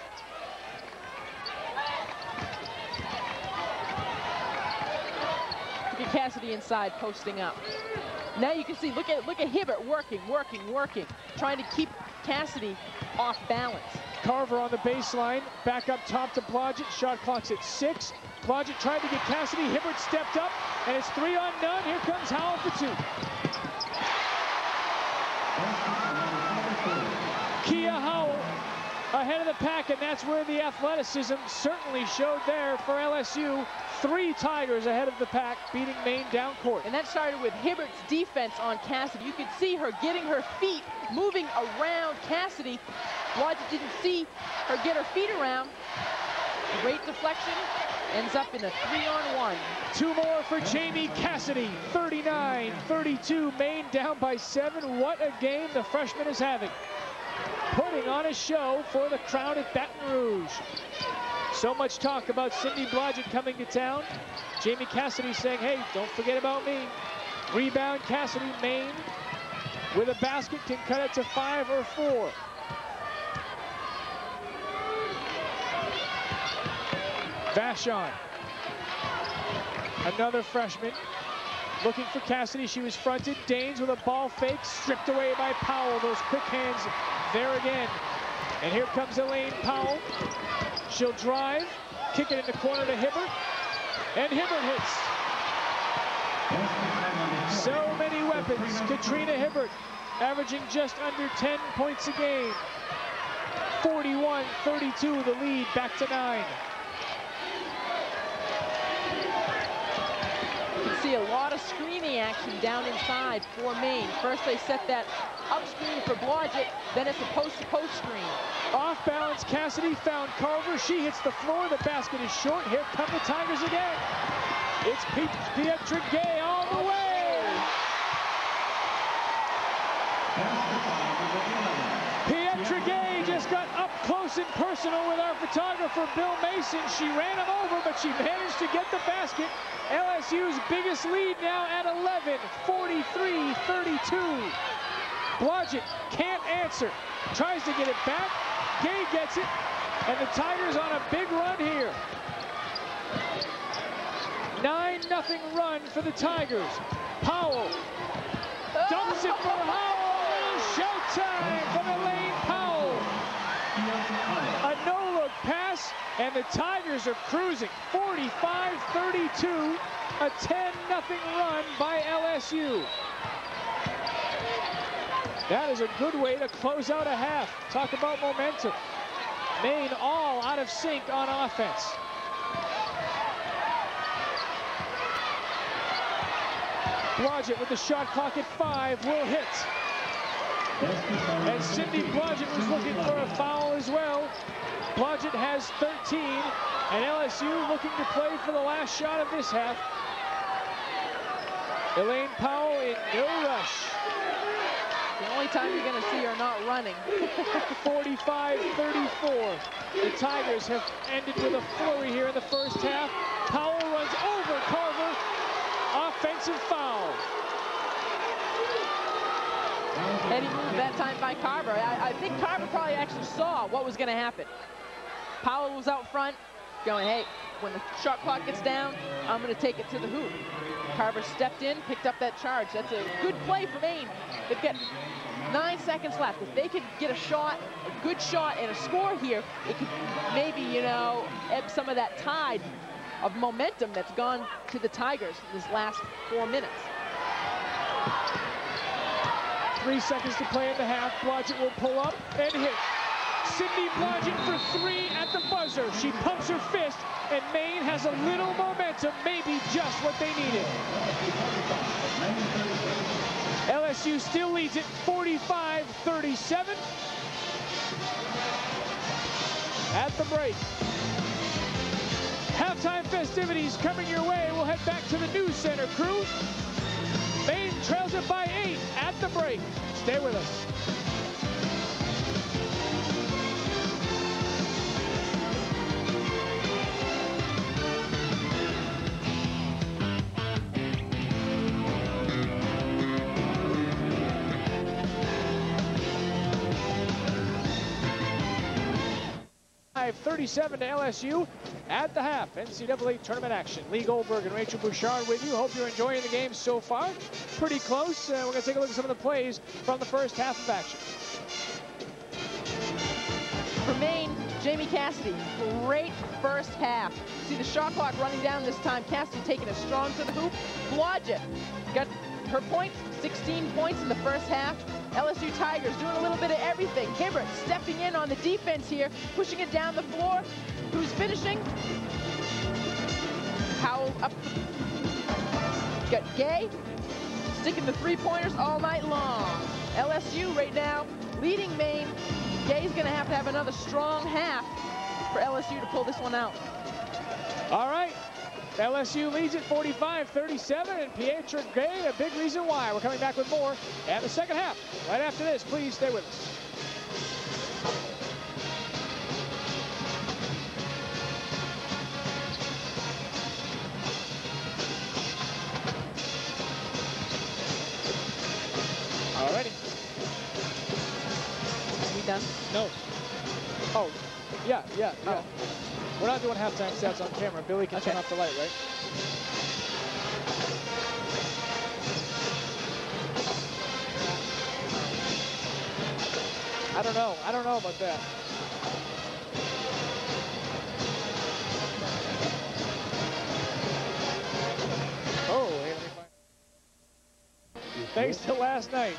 Look at Cassidy inside posting up. Now you can see, look at Hibbert working, trying to keep Cassidy off balance. Carver on the baseline, back up top to Blodgett. Shot clock's at 6. Blodgett tried to get Cassidy. Hibbert stepped up, and it's 3 on none. Here comes Howell for 2. Kia Howell ahead of the pack, and that's where the athleticism certainly showed there for LSU. 3 Tigers ahead of the pack, beating Maine down court. And that started with Hibbert's defense on Cassidy. You could see her getting her feet, moving around Cassidy. Blodgett didn't see her get her feet around. Great deflection, ends up in a 3-on-1. 2 more for Jamie Cassidy. 39-32, Maine down by 7. What a game the freshman is having. Putting on a show for the crowd at Baton Rouge. So much talk about Cindy Blodgett coming to town. Jamie Cassidy saying, hey, don't forget about me. Rebound Cassidy, Maine with a basket can cut it to 5 or 4. Vashon, another freshman, looking for Cassidy. She was fronted. Danes with a ball fake, stripped away by Powell. Those quick hands there again. And here comes Elaine Powell. She'll drive, kick it in the corner to Hibbert, and Hibbert hits. So many weapons. Katrina Hibbert averaging just under 10 points a game. 41-32, the lead back to 9. You can see a lot of screening action down inside for Maine. First they set that up screen for Blodgett, then it's a post-to-post screen. Off balance, Cassidy found Carver. She hits the floor. The basket is short. Here come the Tigers again. It's Pietra Gay all the way. Pietra Gay just got up close and personal with our photographer, Bill Mason. She ran him over, but she managed to get the basket. LSU's biggest lead now at 11, 43-32. Blodgett can't answer. Tries to get it back. Gay gets it. And the Tigers on a big run here. 9 9-0 run for the Tigers. Powell dumps it for Howell. Showtime from Elaine Powell. A no-look pass, and the Tigers are cruising 45-32. A 10-0 run by LSU. That is a good way to close out a half. Talk about momentum. Maine all out of sync on offense. Blodgett with the shot clock at 5 will hit. And Cindy Blodgett was looking for a foul as well. Blodgett has 13, and LSU looking to play for the last shot of this half. Elaine Powell in no rush. The only time you're going to see her not running. 45-34. The Tigers have ended with a flurry here in the first half. Powell runs over Carver. Offensive foul. Heady move that time by Carver. I think Carver probably actually saw what was going to happen. Powell was out front going, hey, when the shot clock gets down, I'm going to take it to the hoop. Carver stepped in, picked up that charge. That's a good play for Maine. They've got 9 seconds left. If they could get a shot, a good shot, and a score here, it could maybe, you know, ebb some of that tide of momentum that's gone to the Tigers in this last 4 minutes. 3 seconds to play in the half. Blodgett will pull up and hit. Cindy Blodgett for 3 at the buzzer. She pumps her fist, and Maine has a little momentum, maybe just what they needed. LSU still leads it 45-37. At the break. Halftime festivities coming your way. We'll head back to the news center crew. Maine trails it by 8 at the break. Stay with us. .37 to LSU at the half. NCAA tournament action. Lee Goldberg and Rachel Bouchard with you. Hope you're enjoying the game so far. Pretty close. We're going to take a look at some of the plays from the first half of action. For Maine, Jamie Cassidy, great first half. See the shot clock running down this time. Cassidy taking it strong to the hoop. Blodgett got her points, 16 points in the first half. LSU Tigers doing a little bit of everything. Hibbert stepping in on the defense here, pushing it down the floor. Who's finishing? Powell up. Got Gay sticking the three-pointers all night long. LSU right now leading Maine. Gay's going to have another strong half for LSU to pull this one out. All right. LSU leads it 45-37, and Pietra Gay, a big reason why. We're coming back with more at the second half. Right after this, please stay with us. All righty. We done? No. Oh, yeah. Oh. We're not doing halftime stats on camera. Billy can turn off the light, right? I don't know about that. Oh, hey, let me find. Thanks to last night.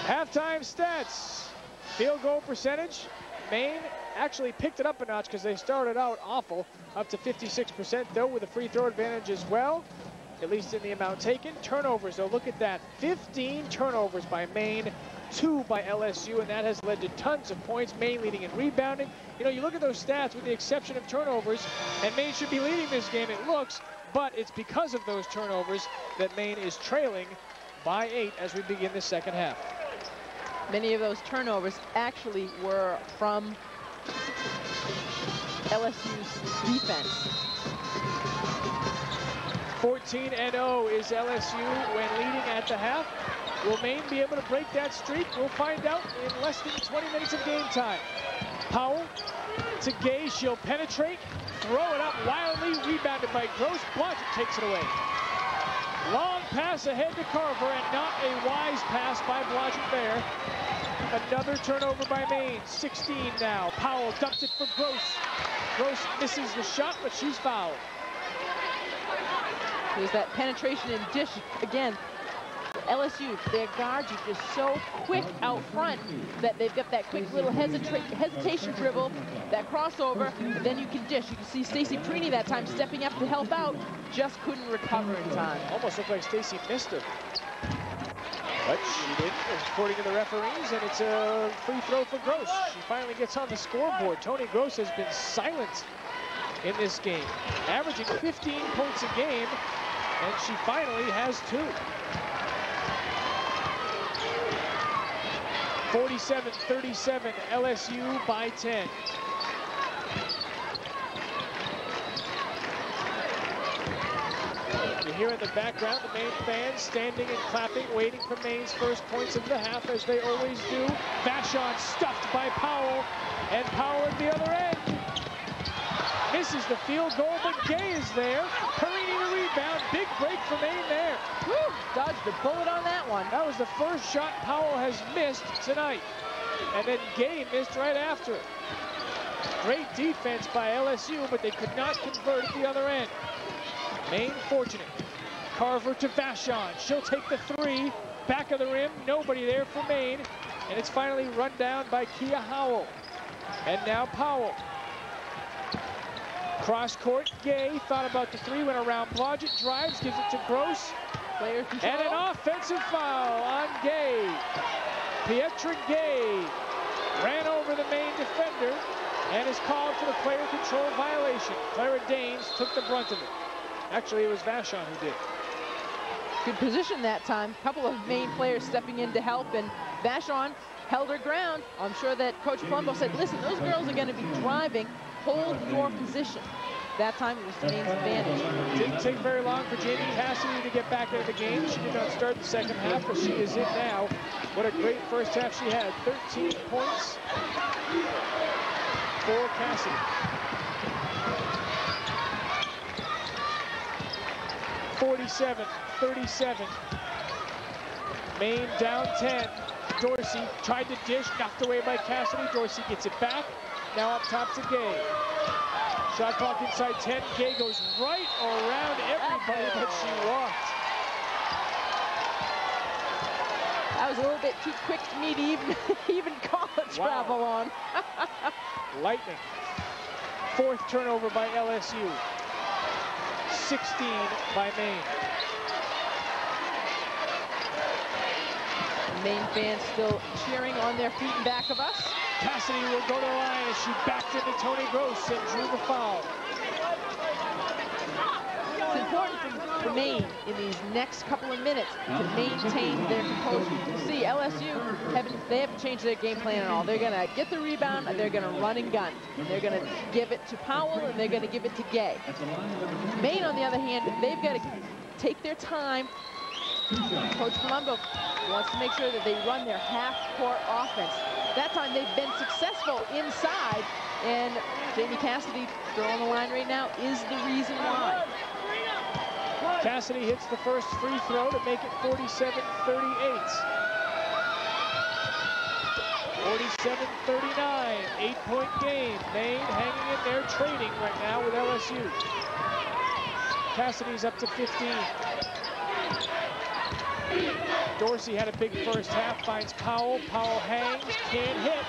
Halftime stats. Field goal percentage. Maine actually picked it up a notch because they started out awful, up to 56% though, with a free throw advantage as well, at least in the amount taken. Turnovers though, look at that, 15 turnovers by Maine, 2 by LSU, and that has led to tons of points. Maine leading in rebounding. You know, you look at those stats with the exception of turnovers, and Maine should be leading this game, it looks, but it's because of those turnovers that Maine is trailing by 8 as we begin the second half. Many of those turnovers actually were from LSU's defense. 14-0 is LSU when leading at the half. Will Maine be able to break that streak? We'll find out in less than 20 minutes of game time. Powell to Gay, she'll penetrate. throw it up wildly, rebounded by Gross. Blodgett takes it away. Long pass ahead to Carver, and not a wise pass by Blodgett there. Another turnover by Maine. 16 now. Powell dumps it for Gross. Gross misses the shot, but she's fouled. There's that penetration and dish again. LSU, their guards are just so quick out front that they've got that quick little hesitation dribble, that crossover, and then you can dish. You can see Stacey Prini that time stepping up to help out, just couldn't recover in time. Almost looked like Stacey missed her. But she didn't, according to the referees, and it's a free throw for Gross. She finally gets on the scoreboard. Toni Gross has been silent in this game, averaging 15 points a game, and she finally has 2. 47-37, LSU by 10. You hear in the background the Maine fans standing and clapping, waiting for Maine's first points of the half, as they always do. Vachon stuffed by Powell, and Powell at the other end. Misses the field goal, but Gay is there. Perini the rebound. Big break for Maine there. Woo! Dodged a bullet on that one. That was the first shot Powell has missed tonight. And then Gay missed right after it. Great defense by LSU, but they could not convert at the other end. Maine fortunate. Carver to Vachon. She'll take the 3. Back of the rim. Nobody there for Maine. And it's finally run down by Kia Howell. And now Powell. Cross court, Gay thought about the 3, went around Blodgett, drives, gives it to Gross. Player control. And an offensive foul on Gay. Pietra Gay ran over the Maine defender and is called for the player control violation. Clara Danes took the brunt of it. Actually, it was Vachon who did. Good position that time. A couple of Maine players stepping in to help, and Vachon held her ground. I'm sure that Coach Palumbo said, listen, those girls are going to be driving. Hold your position. That time it was to Maine's advantage. Didn't take very long for Jamie Cassidy to get back into the game. She did not start the second half, but she is in now. What a great first half she had. 13 points for Cassidy. 47-37. Maine down 10. Dorsey tried to dish, knocked away by Cassidy. Dorsey gets it back. Now up top to Gay. Shot clock inside 10. Gay goes right around everybody that she walked. That was a little bit too quick for me to even call a travel on. Lightning. 4th turnover by LSU. 16 by Maine. Maine fans still cheering on their feet in back of us. Cassidy will go to the line as she backed into Toni Gross and drew the foul. It's important for Maine in these next couple of minutes to maintain their composure. You see, LSU, they haven't changed their game plan at all. They're going to get the rebound, and they're going to run and gun. They're going to give it to Powell, and they're going to give it to Gay. Maine, on the other hand, they've got to take their time. Coach Palumbo wants to make sure that they run their half-court offense. That time they've been successful inside, and Jamie Cassidy, throwing the line right now, is the reason why. Cassidy hits the first free throw to make it 47-38. 47-39, 8-point game. Maine hanging in there, trading right now with LSU. Cassidy's up to 15. Dorsey had a big first half, finds Powell. Powell hangs, can't hit.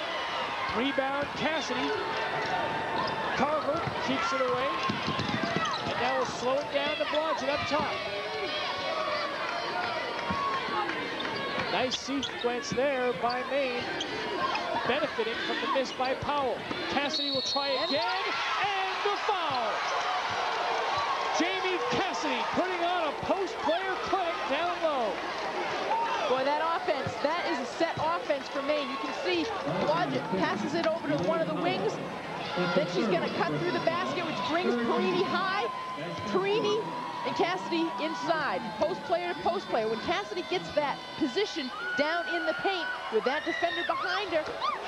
Rebound, Cassidy. Carver keeps it away. And now we'll slow it down to Blodgett up top. Nice sequence there by Maine, benefiting from the miss by Powell. Cassidy will try again, and the foul. Jamie Cassidy putting on a post-player clinic down low. Boy, that offense, that is a set offense for Maine. You can see Blodgett passes it over to one of the wings. Then she's going to cut through the basket, which brings Perini high. Perini and Cassidy inside, post player to post player. When Cassidy gets that position down in the paint with that defender behind her,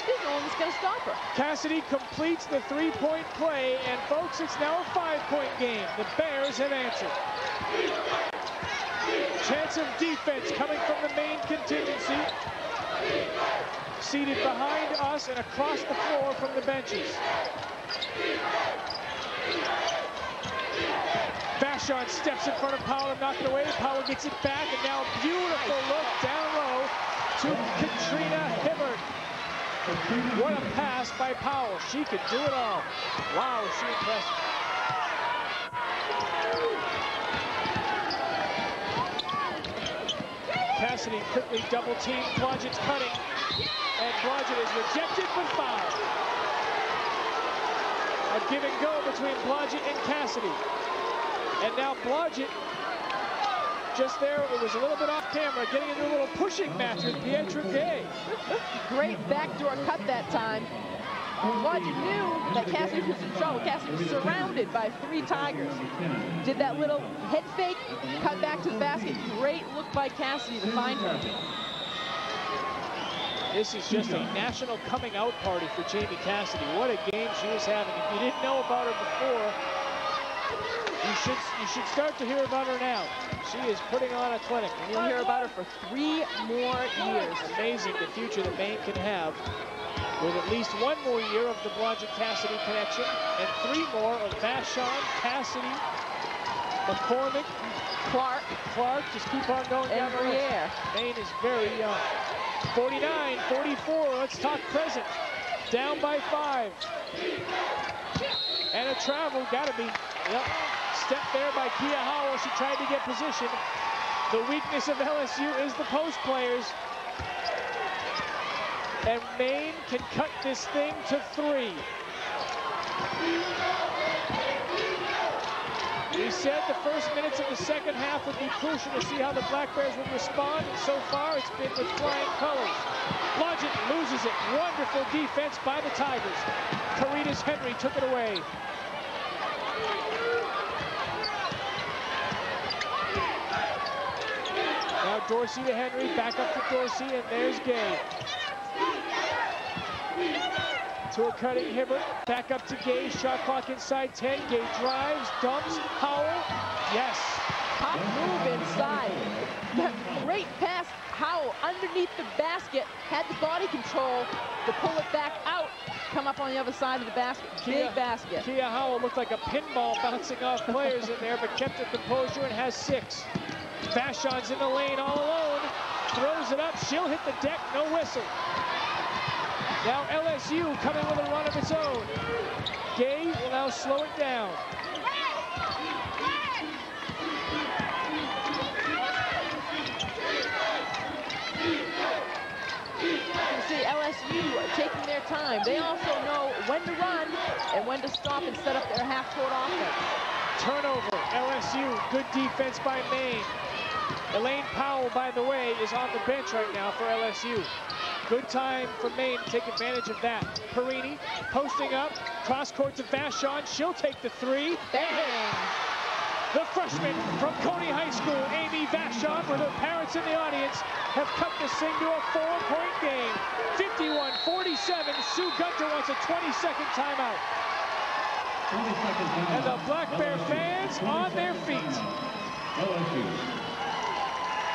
there's no one that's going to stop her. Cassidy completes the three-point play, and folks, it's now a 5-point game. The Bears have answered. Chance of defense coming from the Maine contingency. Seated behind us and across the floor from the benches. Vashon steps in front of Powell and knocks it away. Powell gets it back, and now a beautiful look down low to Katrina Hibbert. What a pass by Powell. She could do it all. Wow, is she impressive. Cassidy quickly double-teamed. Blodgett's cutting, and Blodgett is rejected but fouled. A give and go between Blodgett and Cassidy. And now Blodgett, just there, it was a little bit off camera, getting into a little pushing match with Pietra Gay. Great backdoor cut that time. Blodgett knew that Cassidy was in trouble. Cassidy was surrounded by 3 Tigers. Did that little head fake, cut back to the basket. Great look by Cassidy to find her. This is just a national coming out party for Jamie Cassidy. What a game she was having. If you didn't know about her before, you should start to hear about her now. She is putting on a clinic. And you'll hear about her for 3 more years. Amazing the future that Maine can have, with at least 1 more year of the Blodgett-Cassidy connection, and 3 more of Vashon, Cassidy, McCormick, Clark, just keep on going down the list. Maine is very young. 49-44, let's talk present. Down by 5. And a travel, gotta be, yep. Step there by Kia Howell, she tried to get position. The weakness of LSU is the post players. And Maine can cut this thing to 3. We said the first minutes of the second half would be crucial to see how the Black Bears would respond, and so far it's been with flying colors. Blodgett loses it. Wonderful defense by the Tigers. Caritas Henry took it away. Now Dorsey to Henry, back up to Dorsey, and there's Gay. To a cutting Hibbert, back up to Gay, shot clock inside 10. Gay drives, dumps, Howell, yes. Top move inside. Great pass, Howell underneath the basket, had the body control to pull it back out, come up on the other side of the basket. Big basket. Kia Howell looked like a pinball bouncing off players in there, but kept her composure and has 6. Vashon's in the lane all alone, throws it up, she'll hit the deck, no whistle. Now LSU coming with a run of its own. Gay will now slow it down. You see LSU taking their time. They also know when to run and when to stop and set up their half-court offense. Turnover, LSU, good defense by Maine. Elaine Powell, by the way, is on the bench right now for LSU. Good time for Maine to take advantage of that. Perini posting up, cross court to Vashon. She'll take the 3. Bang! The freshman from Coney High School, Amy Vashon, with her parents in the audience, have cut this thing to a 4-point game. 51-47. Sue Gunter wants a 20-second timeout. And the Black Bear fans on their feet.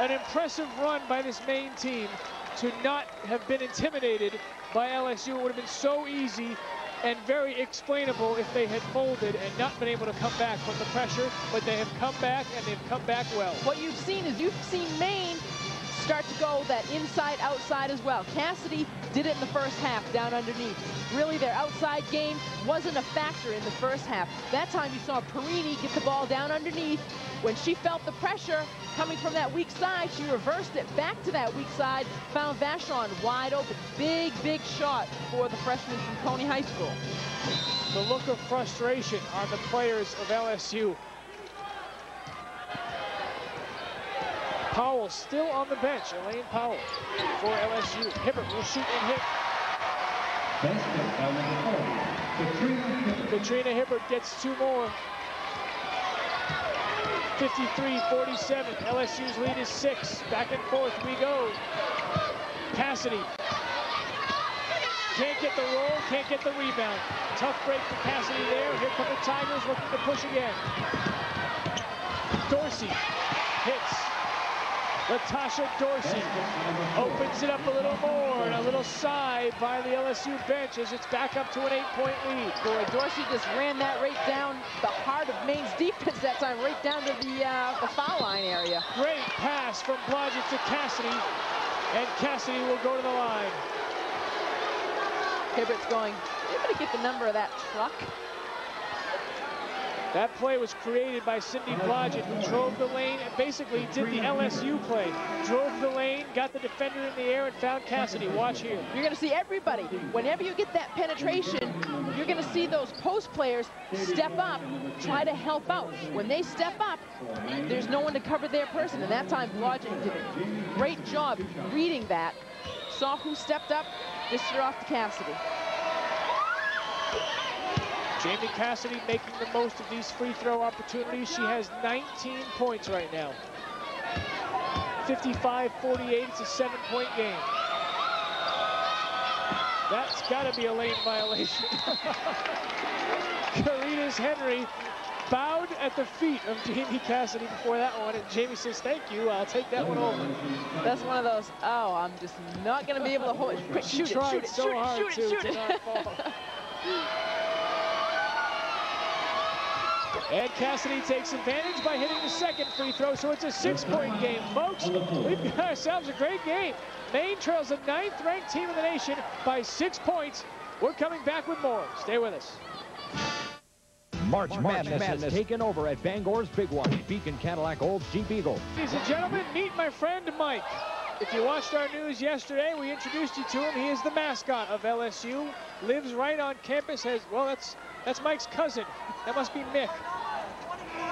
An impressive run by this Maine team to not have been intimidated by LSU. It would have been so easy and very explainable if they had folded and not been able to come back from the pressure, but they have come back, and they've come back well. What you've seen is you've seen Maine start to go that inside outside as well. Cassidy did it in the first half down underneath. Really, their outside game wasn't a factor in the first half. That time you saw Perini get the ball down underneath. When she felt the pressure coming from that weak side, she reversed it back to that weak side, found Vashon wide open. Big, big shot for the freshman from Coney High School. The look of frustration on the players of LSU. Powell still on the bench. Elaine Powell for LSU. Hibbert will shoot and hit. Katrina Hibbert gets 2 more. 53-47. LSU's lead is 6. Back and forth we go. Cassidy can't get the roll, can't get the rebound. Tough break for Cassidy there. Here come the Tigers looking to push again. Dorsey hits. Latasha Dorsey opens it up a little more, and a little sigh by the LSU bench as it's back up to an 8-point lead. Boy, Dorsey just ran that right down the heart of Maine's defense that time, right down to the foul line area. Great pass from Blodgett to Cassidy, and Cassidy will go to the line. Hibbert's going, you're going to get the number of that truck. That play was created by Cindy Blodgett, who drove the lane and basically did the LSU play. Drove the lane, got the defender in the air, and found Cassidy. Watch here. You're going to see everybody. Whenever you get that penetration, you're going to see those post players step up, try to help out. When they step up, there's no one to cover their person. And that time, Blodgett did a great job reading that. Saw who stepped up, dished it off to Cassidy. Jamie Cassidy making the most of these free throw opportunities. She has 19 points right now. 55-48, it's a 7-point game. That's got to be a lane violation. Katrina Henry bowed at the feet of Jamie Cassidy before that one, and Jamie says, thank you, I'll take that one over. That's one of those, oh, I'm just not going to be able to hold it. Quick, shoot it, shoot it, shoot it, shoot it, shoot it. And Cassidy takes advantage by hitting the second free throw, so it's a 6-point game, folks. We've got ourselves a great game. Maine trails the 9th-ranked team in the nation by 6 points. We're coming back with more. Stay with us. March Madness has taken over at Bangor's Big One, Beacon Cadillac Olds Jeep Eagle. Ladies and gentlemen, meet my friend Mike. If you watched our news yesterday, we introduced you to him. He is the mascot of LSU, lives right on campus, well, that's Mike's cousin. That must be Mick.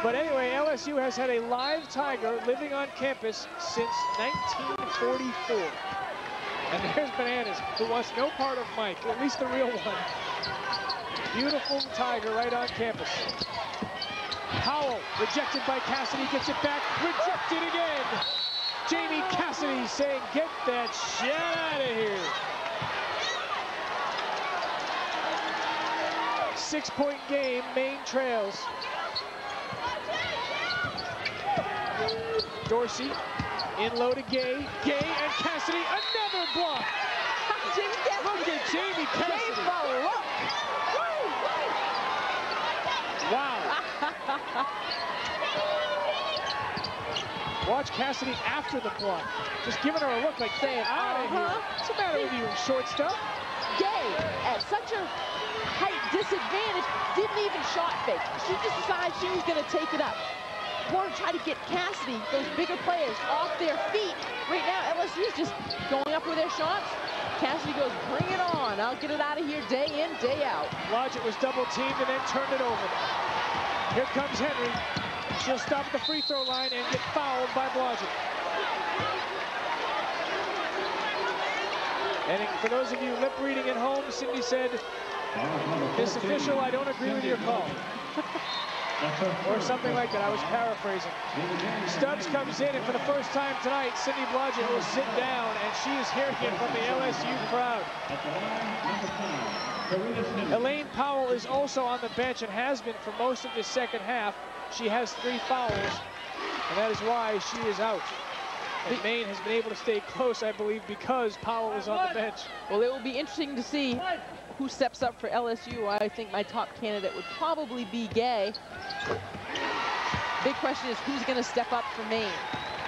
But anyway, LSU has had a live tiger living on campus since 1944. And there's Bananas, who wants no part of Mike, at least the real one. Beautiful tiger right on campus. Powell, rejected by Cassidy, gets it back, rejected again. Jamie Cassidy saying, get that shit out of here. 6-point game, Maine trails. Dorsey, in low to Gay. Gay and Cassidy, another block. Look at Jamie Cassidy. Wow. Watch Cassidy after the block. Just giving her a look like saying, out of here. What's the matter with you, short stuff? Gay, at such a height disadvantage, didn't even shot fake. She just decided she was going to take it up. Want to try to get Cassidy, those bigger players, off their feet. Right now, LSU is just going up with their shots. Cassidy goes, bring it on. I'll get it out of here day in, day out. Blodgett was double teamed and then turned it over. Here comes Henry. She'll stop at the free throw line and get fouled by Blodgett. And for those of you lip reading at home, Cindy said, "Miss Official, I don't agree with your call." Or something like that. I was paraphrasing. Stubbs comes in, and for the first time tonight, Cindy Blodgett will sit down, and she is hearing it from the LSU crowd. Elaine Powell is also on the bench and has been for most of the second half. She has 3 fouls, and that is why she is out. And Maine has been able to stay close, I believe, because Powell is on the bench. Well, it will be interesting to see who steps up for LSU. I think my top candidate would probably be Gay. Big question is who's going to step up for Maine.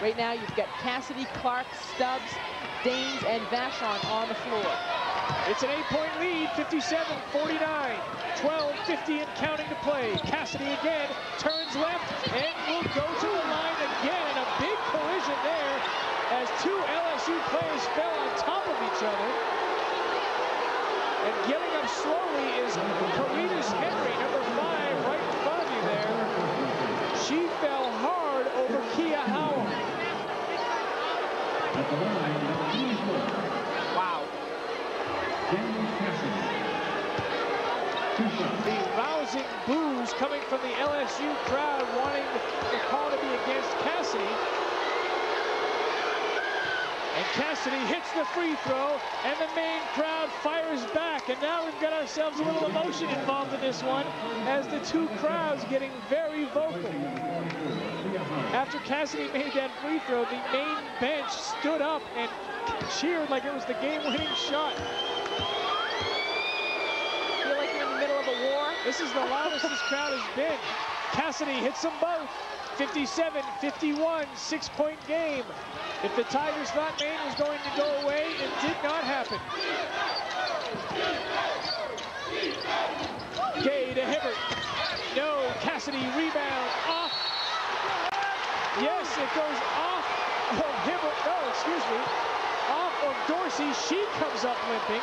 Right now, you've got Cassidy, Clark, Stubbs, Daines, and Vachon on the floor. It's an 8-point lead, 57-49. 12:50 and counting to play. Cassidy again turns left and will go to the line again. And a big collision there as 2 LSU players fell on top of each other. And getting up slowly is Katrina Hibbert, number 5, right in front of you there. She fell hard over Kia Howell. Wow. The rousing boos coming from the LSU crowd wanting the call to be against Cassidy. And Cassidy hits the free throw, and the Maine crowd fires back. And now we've got ourselves a little emotion involved in this one, as the two crowds getting very vocal. After Cassidy made that free throw, the Maine bench stood up and cheered like it was the game-winning shot. Feel like you're in the middle of a war? This is the loudest this crowd has been. Cassidy hits them both. 57-51, 6-point game. If the Tigers thought Maine was going to go away, it did not happen. Gay to Hibbert. No, Cassidy rebound off. Yes, it goes off of Hibbert. No, excuse me. Off of Dorsey. She comes up limping.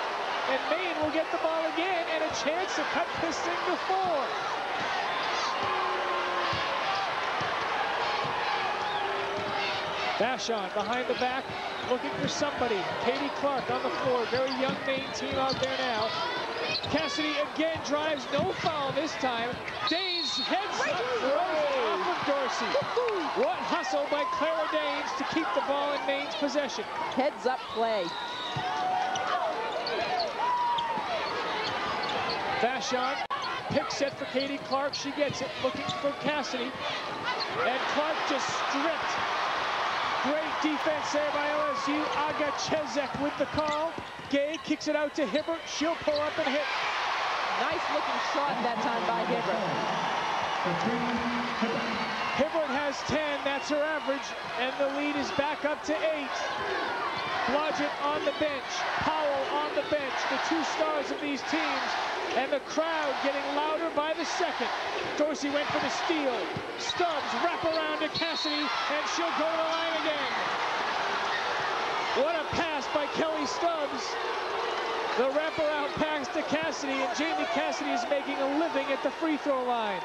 And Maine will get the ball again and a chance to cut this thing to 4. Vashon behind the back, looking for somebody. Katie Clark on the floor. Very young Maine team out there now. Cassidy again drives, no foul this time. Danes heads up, throws off of Dorsey. What hustle by Clara Danes to keep the ball in Maine's possession. Heads up play. Vashon, pick set for Katie Clark. She gets it, looking for Cassidy. And Clark just stripped. Great defense there by LSU. Aga Chezek with the call. Gay kicks it out to Hibbert. She'll pull up and hit. Nice looking shot that time by Hibbert. Hibbert has 10, that's her average, and the lead is back up to 8. Blodgett on the bench, Powell on the bench, the two stars of these teams, and the crowd getting louder by the second. Dorsey went for the steal. Stubbs wrap around to Cassidy, and she'll go to the line again. What a pass by Kelly Stubbs. The wraparound pass to Cassidy, and Jamie Cassidy is making a living at the free throw line.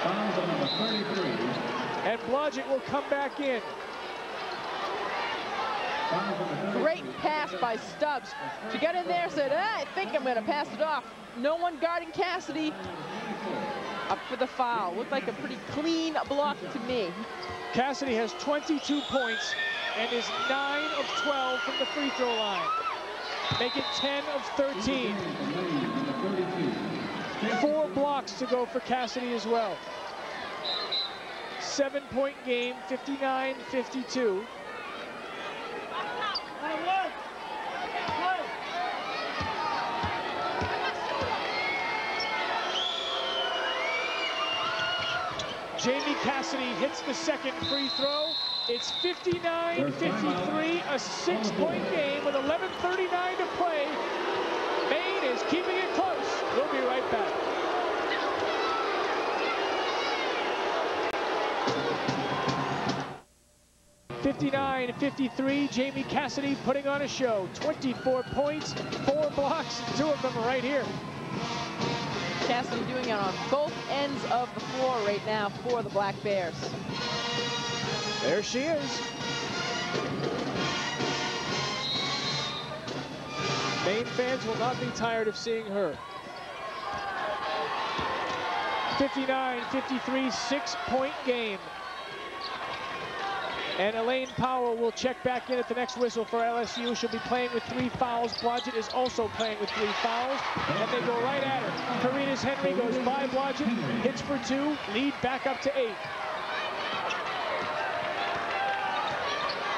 Foul number 33. And Blodgett will come back in. Great pass by Stubbs. She got in there, said, I think I'm going to pass it off. No one guarding Cassidy. Up for the foul. Looked like a pretty clean block to me. Cassidy has 22 points and is 9 of 12 from the free throw line. Make it 10 of 13. 4 blocks to go for Cassidy as well. 7-point game, 59-52. Jamie Cassidy hits the second free throw. It's 59-53, a 6-point game with 11:39 to play. Maine is keeping it close. We'll be right back. (59-53), Jamie Cassidy putting on a show. 24 points, 4 blocks, 2 of them right here. Cassidy doing it on both ends of the floor right now for the Black Bears. There she is. Maine fans will not be tired of seeing her. 59-53, 6-point game. And Elaine Powell will check back in at the next whistle for LSU. She'll be playing with 3 fouls. Blodgett is also playing with 3 fouls. And they go right at her. Karina Henry goes by Blodgett, hits for 2, lead back up to 8.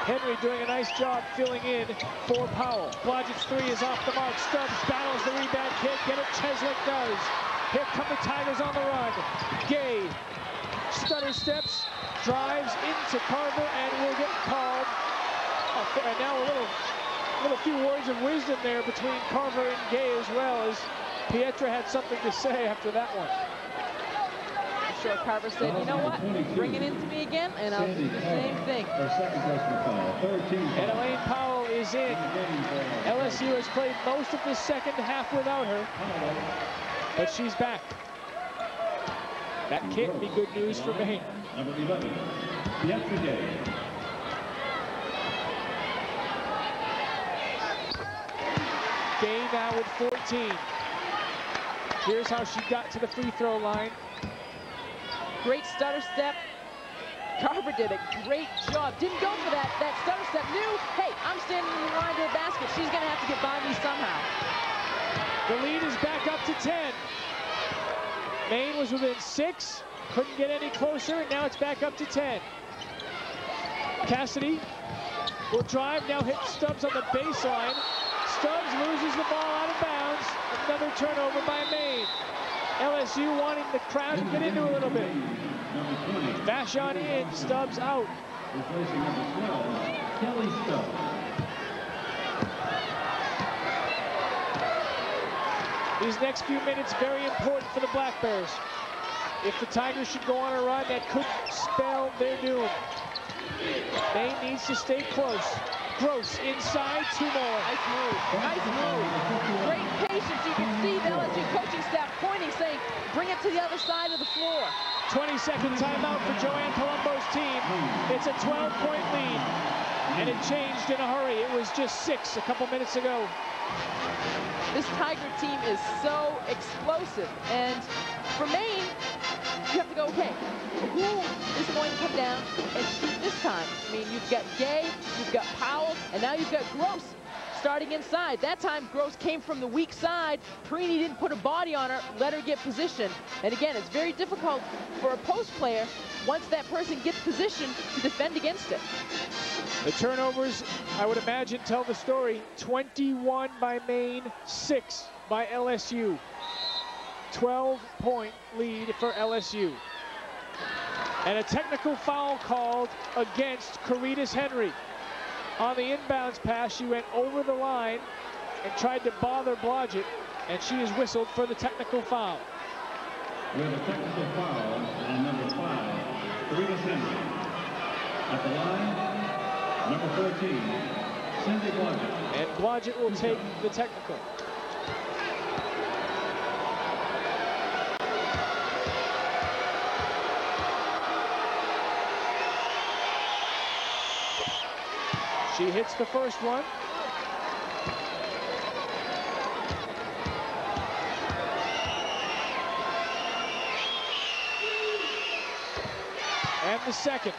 Henry doing a nice job filling in for Powell. Blodgett's 3 is off the mark. Stubbs battles the rebound, can't get it. Cheslick does. Here come the Tigers on the run. Gay stutter steps, drives into Carver, and will get called. And now a little few words of wisdom there between Carver and Gay as well, as Pietra had something to say after that one. I'm sure Carver said, you know what, bring it into me again, and I'll do the same thing. And Elaine Powell is in. LSU has played most of the second half without her, but she's back. That can't be good news for Maine. Number 11, yesterday. Gay now with 14. Here's how she got to the free throw line. Great stutter step. Carver did a great job. Didn't go for that stutter step. Knew, hey, I'm standing in the line to the basket. She's going to have to get by me somehow. The lead is back up to 10. Maine was within 6. Couldn't get any closer, and now it's back up to 10. Cassidy will drive, now hit Stubbs on the baseline. Stubbs loses the ball out of bounds. Another turnover by Maine. LSU wanting the crowd to get into a little bit. Vashon in, Stubbs out. Replacing number 12, Kelly Stubbs. These next few minutes very important for the Black Bears. If the Tigers should go on a run, that could spell their doom. Maine needs to stay close. Gross inside, 2 more. Nice move. Nice move. Great patience. You can see the LSU coaching staff pointing, saying, bring it to the other side of the floor. 20-second timeout for Joanne Colombo's team. It's a 12-point lead, and it changed in a hurry. It was just 6 a couple minutes ago. This Tiger team is so explosive, and for Maine, you have to go, okay, who is going to come down and shoot this time? I mean, you've got Gay, you've got Powell, and now you've got Gross starting inside. That time, Gross came from the weak side. Perini didn't put a body on her, let her get position. And again, it's very difficult for a post player, once that person gets position, to defend against it. The turnovers, I would imagine, tell the story. 21 by Maine, 6 by LSU. 12-point lead for LSU. And a technical foul called against Caritas Henry. On the inbounds pass, she went over the line and tried to bother Blodgett, and she is whistled for the technical foul. We have a technical foul on number 5, Caritas Henry. At the line, number 14, Cindy Blodgett. And Blodgett will take the technical. She hits the first one. And the second.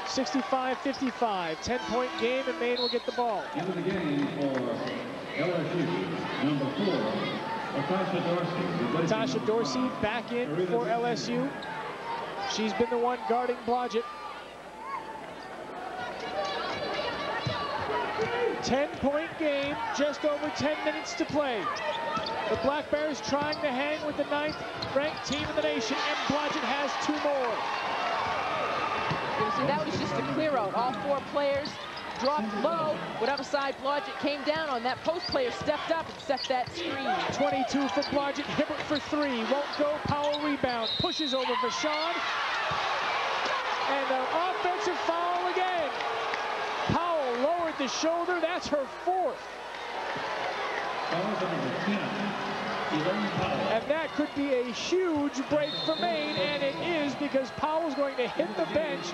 65-55, 10-point game, and Maine will get the ball. Into the game for LSU, number 4, Natasha Dorsey. Natasha Dorsey back in for LSU. She's been the one guarding Blodgett. 10-point game, just over 10 minutes to play. The Black Bears trying to hang with the 9th-ranked team in the nation, and Blodgett has 2 more. So that was just a clear out. All 4 players dropped low. Whatever side Blodgett came down on, that post player stepped up and set that screen. 22 for Blodgett, Hibbert for 3. Won't go, Powell rebound. Pushes over Vashon. And an offensive foul again. Powell lowered the shoulder. That's her 4th. Elaine Powell. And that could be a huge break for Maine, and it is, because Powell's going to hit the bench.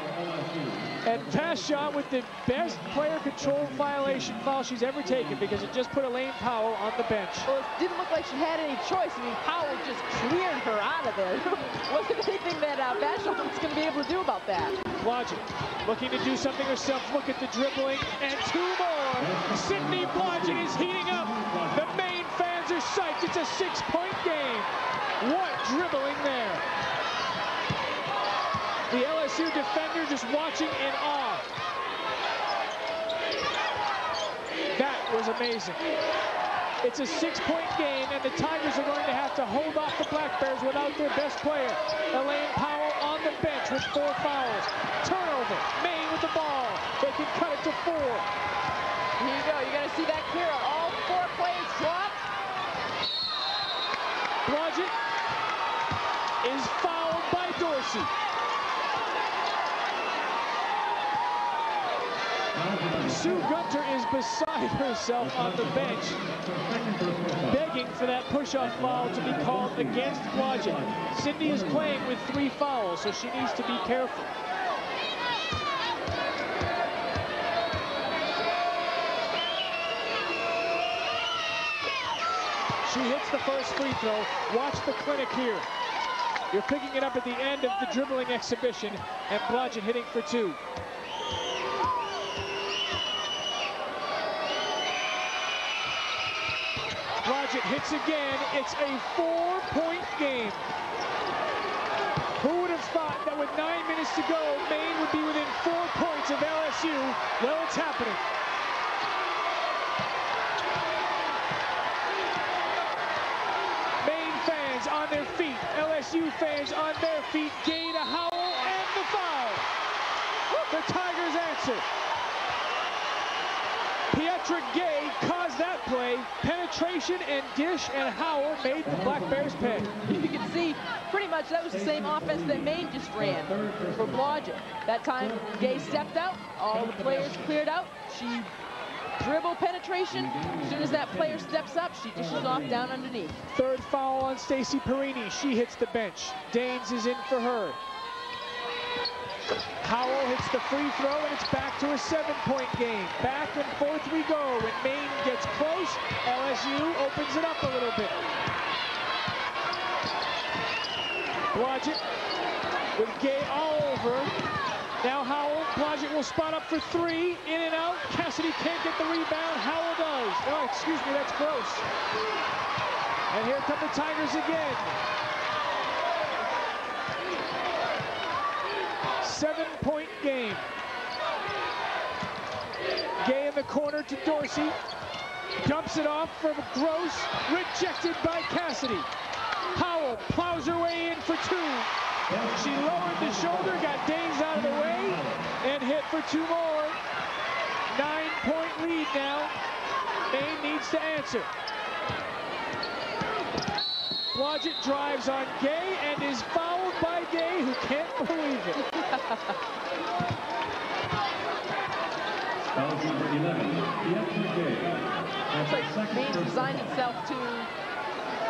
And Vashon with the best player control violation foul she's ever taken, because it just put Elaine Powell on the bench. Well, it didn't look like she had any choice. I mean, Powell just cleared her out of there. Wasn't anything that Vashon was going to be able to do about that. Blodgett looking to do something herself. Look at the dribbling, and 2 more. Sydney Blodgett is heating up. The Maine fans are psyched. It's a 6-point game. What dribbling there. The LSU defender just watching in awe. That was amazing. It's a 6-point game, and the Tigers are going to have to hold off the Black Bears without their best player. Elaine Powell on the bench with 4 fouls. Turnover. Maine with the ball. They can cut it to 4. Here you go. You're going to see that clear out. All 4 players drop. Blodgett is fouled by Dorsey. Sue Gunter is beside herself on the bench, begging for that push-off foul to be called against Blodgett. Cindy is playing with 3 fouls, so she needs to be careful. She hits the first free throw. Watch the clinic here. You're picking it up at the end of the dribbling exhibition, and Blodgett hitting for 2. Blodgett hits again. It's a 4-point game. Who would have thought that with 9 minutes to go, Maine would be within 4 points of LSU? Well, it's happening. Maine fans on their feet. LSU fans on their feet. Gay to Howell and the foul. The Tigers answer. Pietra Gay caused that play. Penetration and dish, and Howell made the Black Bears pay. You can see pretty much that was the same offense that Maine just ran for Blodgett. That time Gay stepped out, all the players cleared out. She dribble penetration. As soon as that player steps up, she dishes off down underneath. Third foul on Stacy Perini. She hits the bench. Daines is in for her. Howell hits the free throw, and it's back to a 7-point game. Back and forth we go. When Maine gets close, LSU opens it up a little bit. Blodgett with Gay all over. Now Howell, Blodgett will spot up for 3, in and out. Cassidy can't get the rebound, Howell does. Oh, excuse me, that's gross. And here come the Tigers again. 7-point game. Gay in the corner to Dorsey. Dumps it off from Gross, rejected by Cassidy. Howell plows her way in for 2. She lowered the shoulder, got Daines out of the way, and hit for 2 more. 9-point lead now. Maine needs to answer. Blodgett drives on Gay and is fouled by Gay, who can't believe it. Looks like Maine's designed itself to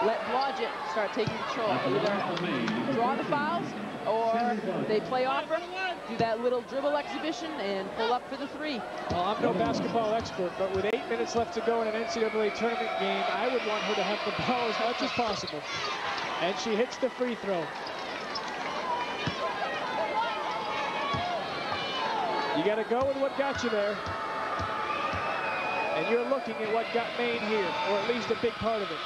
let Blodgett start taking control. Either draw the fouls, or they play off her, do that little dribble exhibition, and pull up for the 3. Well, I'm no basketball expert, but with 8 minutes left to go in an NCAA tournament game, I would want her to have the ball as much as possible. And she hits the free throw. You got to go with what got you there. And you're looking at what got Maine here, or at least a big part of it.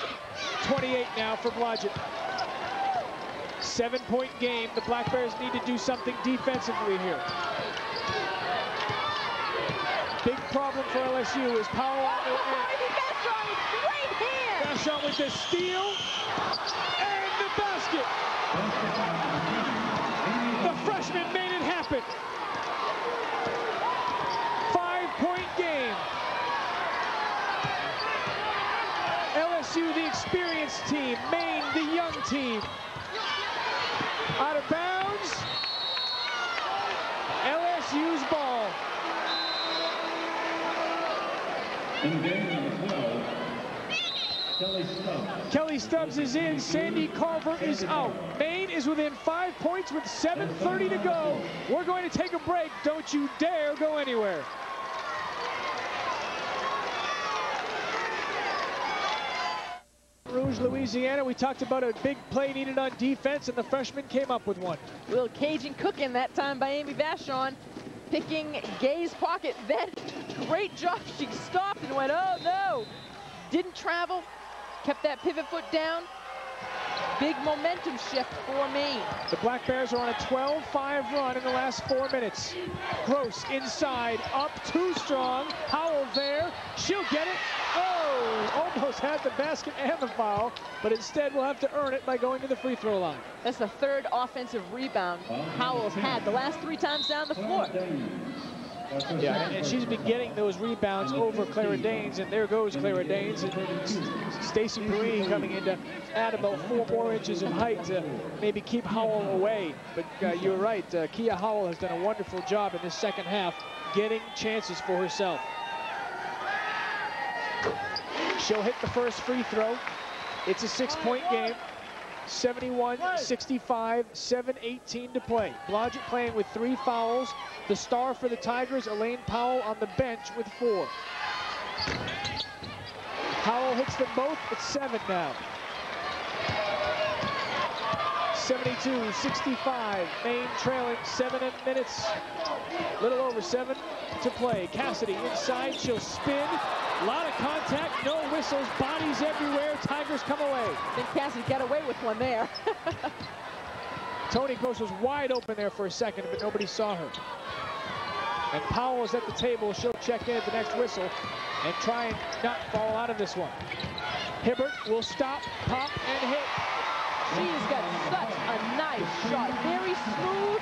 28 now for Blodgett. 7-point game. The Black Bears need to do something defensively here. Big problem for LSU is Powell on the Great hand! Vachon with the steal and the basket. The freshman made it happen. 5-point game. LSU, the experienced team. Maine, the young team. Out of bounds. LSU's ball. In game number 12, Kelly Stubbs. Kelly Stubbs is in. Sandy Carver is out. Maine is within 5 points with 7:30 to go. We're going to take a break. Don't you dare go anywhere. Rouge, Louisiana, we talked about a big play needed on defense, and the freshman came up with one. Little Cajun cooking that time by Amy Vachon, picking Gay's pocket. Then, great job. She stopped and went, oh no. Didn't travel, kept that pivot foot down. Big momentum shift for Maine. The Black Bears are on a 12-5 run in the last 4 minutes. Gross inside, up too strong. Howell there, she'll get it. Oh, almost had the basket and the foul, but instead will have to earn it by going to the free throw line. That's the 3rd offensive rebound Howell's had the last 3 times down the floor. Yeah, and she's been getting those rebounds over Clara Daines, and there goes Clara Daines. And Stacy Perini coming in to add about 4 more inches of height to maybe keep Howell away. But you're right, Kia Howell has done a wonderful job in this second half getting chances for herself. She'll hit the first free throw. It's a 6-point game. 71-65, 7:18 to play. Blodgett playing with 3 fouls. The star for the Tigers, Elaine Powell, on the bench with 4. Powell hits them both. It's 7 now. 72-65. Maine trailing 7 minutes. Little over 7 to play. Cassidy inside. She'll spin. A lot of contact. No whistles. Bodies everywhere. Tigers come away. I think Cassidy got away with one there. Toni Gross was wide open there for a second, but nobody saw her. And Powell is at the table. She'll check in at the next whistle and try and not fall out of this one. Hibbert will stop, pop, and hit. She's got such a nice shot. Very smooth.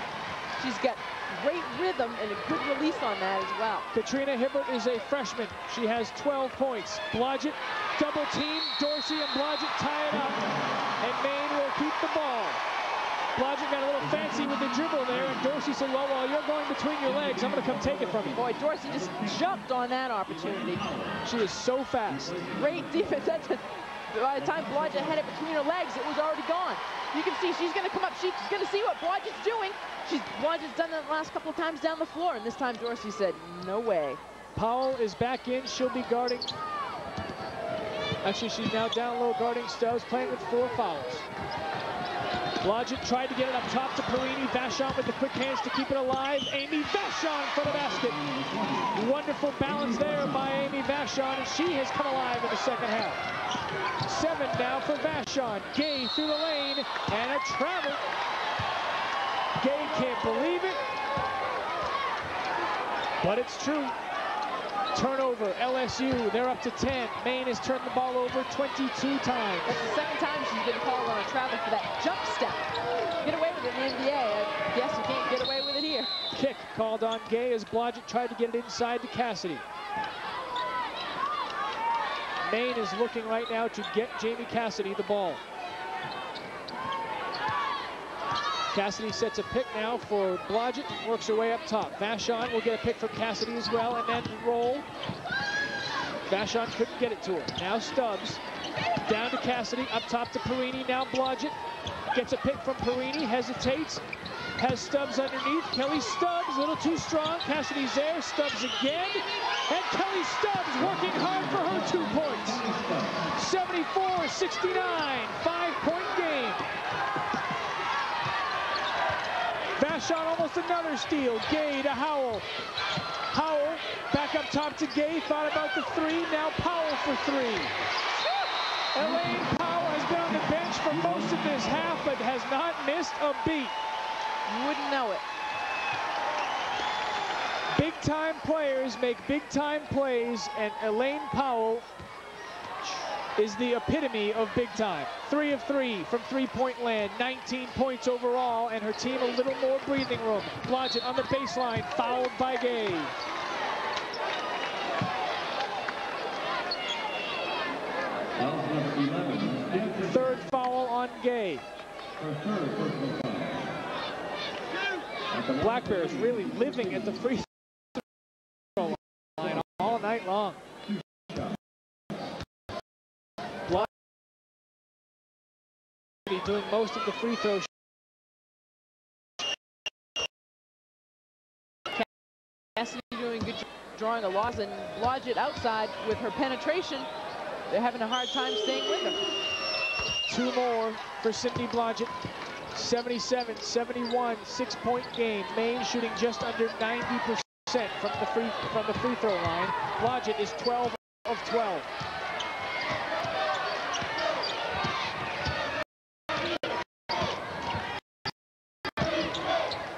She's got great rhythm and a good release on that as well. Katrina Hibbert is a freshman. She has 12 points. Blodgett double team. Dorsey and Blodgett tie it up. And Maine will keep the ball. Blodgett got a little fancy with the dribble there, and Dorsey said, well, while you're going between your legs, I'm going to come take it from you. Boy, Dorsey just jumped on that opportunity. She is so fast. Great defense. By the time Blodgett had it between her legs, it was already gone. You can see she's going to come up. She's going to see what Blodgett's doing. Blodgett's done that the last couple of times down the floor, and this time Dorsey said, no way. Powell is back in. She'll be guarding. Actually, she's now down low guarding Stubbs, playing with 4 fouls. Blodgett tried to get it up top to Perini. Vachon with the quick hands to keep it alive. Amy Vachon for the basket. Wonderful balance there by Amy Vachon, and she has come alive in the second half. 7 now for Vachon. Gay through the lane, and a travel. Gay can't believe it, but it's true. Turnover, LSU, they're up to 10. Maine has turned the ball over 22 times. That's the second time she's been called on a travel for that jump step. Get away with it in the NBA. I guess you can't get away with it here. Kick called on Gay as Blodgett tried to get it inside to Cassidy. Maine is looking right now to get Jamie Cassidy the ball. Cassidy sets a pick now for Blodgett, works her way up top. Vachon will get a pick from Cassidy as well, and then roll. Vachon couldn't get it to her. Now Stubbs, down to Cassidy, up top to Perini. Now Blodgett gets a pick from Perini, hesitates, has Stubbs underneath. Kelly Stubbs, a little too strong. Cassidy's there, Stubbs again, and Kelly Stubbs working hard for her 2 points. 74-69, 5-point game. Vachon almost another steal. Gay to Howell. Howell back up top to Gay. Thought about the 3. Now Powell for 3. Elaine Powell has been on the bench for most of this half, but has not missed a beat. You wouldn't know it. Big-time players make big-time plays, and Elaine Powell is the epitome of big time. 3 of 3 from three-point land, 19 points overall, and her team a little more breathing room. Blodgett on the baseline, fouled by Gay. Third foul on Gay. The Black Bears really living at the free throw line all night long. Doing most of the free throws. Cassidy doing good drawing a loss, and Blodgett outside with her penetration. They're having a hard time staying with her. 2 more for Cindy Blodgett. 77-71, 6-point game. Maine shooting just under 90% from the free throw line. Blodgett is 12 of 12.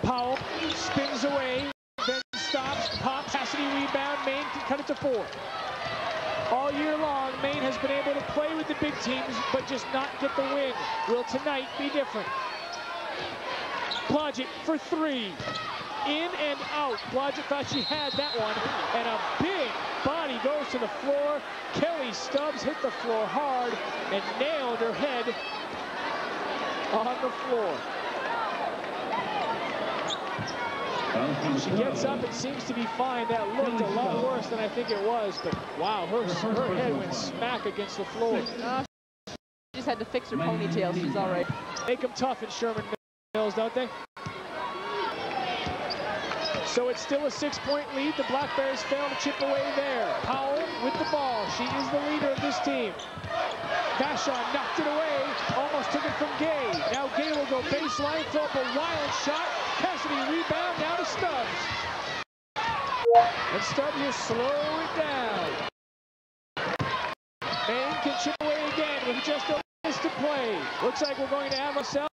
Powell spins away, then stops, pops, Cassidy rebound, Maine can cut it to 4. All year long, Maine has been able to play with the big teams, but just not get the win. Will tonight be different? Blodgett for 3. In and out. Blodgett thought she had that one, and a big body goes to the floor. Kelly Stubbs hit the floor hard and nailed her head on the floor. She gets up and seems to be fine. That looked a lot worse than I think it was, but wow, her head went smack against the floor. She just had to fix her ponytail. She's all right. Make them tough in Sherman Mills, don't they? So it's still a 6-point lead. The Black Bears fail to chip away there. Powell with the ball. She is the leader of this team. Vachon knocked it away. Almost took it from Gay. Now Gay will go baseline, throw up a wild shot. Cassidy rebound, now to Stubbs. And Stubbs will slow it down. Maine can chip away again with just a minute to play. Looks like we're going to have ourselves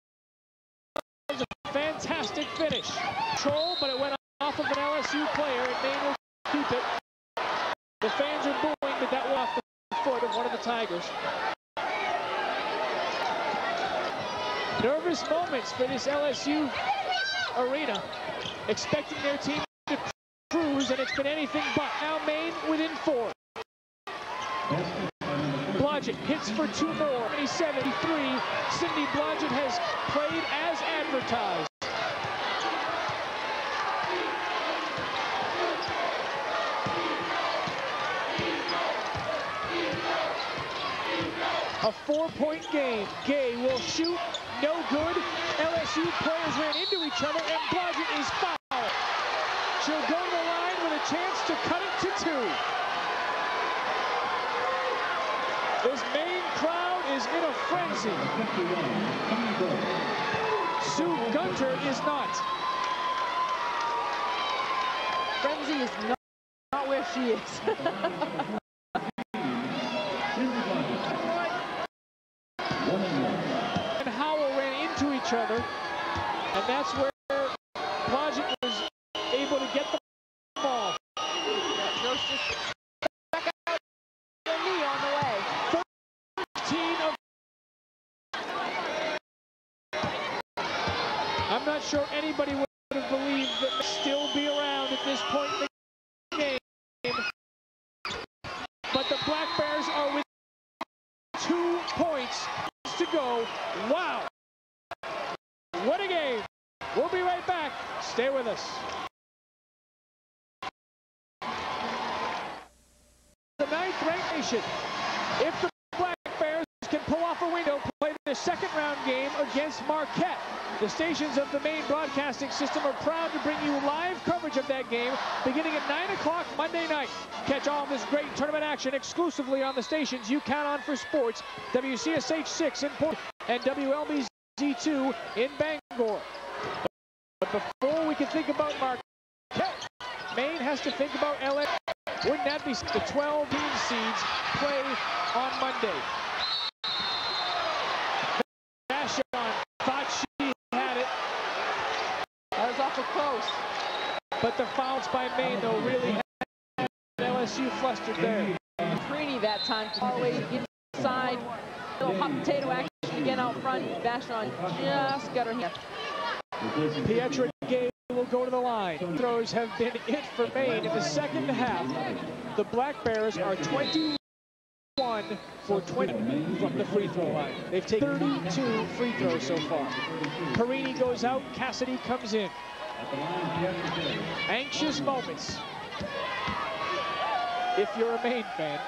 a fantastic finish. Troll, but it went off of an LSU player, and Maine will keep it. The fans are booing, but that went off the foot of one of the Tigers. Nervous moments for this LSU arena, expecting their team to cruise, and it's been anything but. Now Maine within 4. Blodgett hits for 2 more. 73. Cindy Blodgett has played as advertised. A 4-point game. Gay will shoot. No good. LSU players ran into each other, and Blodgett is fouled. She'll go to the line with a chance to cut it to 2. This Maine crowd is in a frenzy. Sue Gunter is not. Frenzy is not where she is. And Howell ran into each other, and that's where Blodgett was able to get the ball. Back out, their knee on the way. 13 of... I'm not sure anybody would have believed that they'd still be around at this point in the game. But the Black Bears are with 2 points to go. Wow. What a game. We'll be right back. Stay with us. The 9th-ranked nation. If the Black Bears can pull off a window, play their 2nd round game against Marquette. The stations of the Maine Broadcasting System are proud to bring you live coverage of that game beginning at 9 o'clock Monday night. Catch all of this great tournament action exclusively on the stations you count on for sports, WCSH 6 in Portland and WLBZ 2 in Bangor. But before we can think about Marquette, Maine has to think about LA. Wouldn't that be the 12 team seeds play on Monday? Vachon thought she had it. That was awful close. But the fouls by Maine, though, really had LSU flustered there. Katrina that time all the way inside. Little hot potato action again out front. Vachon just got her hand. Pietra Gay will go to the line. Throws have been it for Maine in the 2nd half. The Black Bears are 21 for 20 from the free throw line. They've taken 32 free throws so far. Perini goes out, Cassidy comes in. Anxious moments if you're a Maine fan.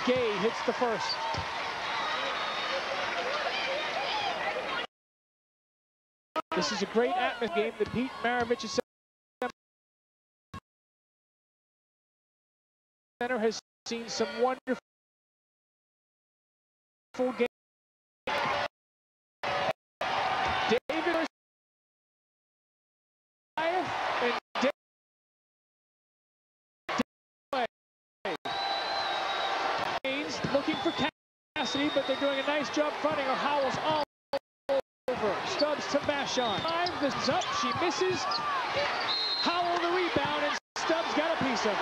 Gay hits the first. This is a great atmosphere game that Pete Maravich Center has seen some wonderful games. David and Dave's looking for Cassidy, but they're doing a nice job fronting her. Howell's all over. Stubbs to Vachon. 5, this is up, she misses. Howell the rebound, and Stubbs got a piece of it.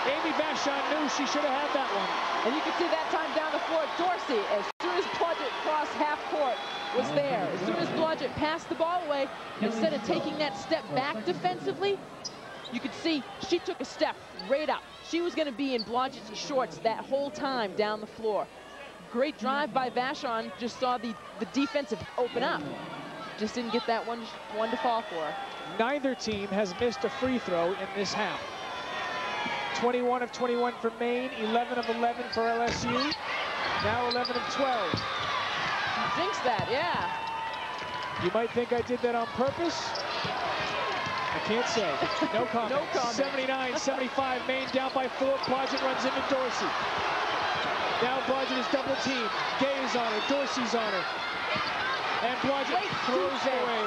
Amy Vachon knew she should have had that one. And you can see that time down the floor, Dorsey, as soon as Blodgett crossed half court, was there. As soon as Blodgett passed the ball away, instead of taking that step back defensively, you could see she took a step right up. She was going to be in Blodgett's shorts that whole time down the floor. Great drive by Vachon, just saw the defensive open up. Just didn't get that one to fall for her. Neither team has missed a free throw in this half. 21 of 21 for Maine, 11 of 11 for LSU, now 11 of 12. She jinxed that, yeah. You might think I did that on purpose. I can't say. No comment. No comment. 79-75, Maine down by 4. Blodgett runs into Dorsey. Now Blodgett is double teamed. Gay is on her. Dorsey's on her. And Blodgett throws away.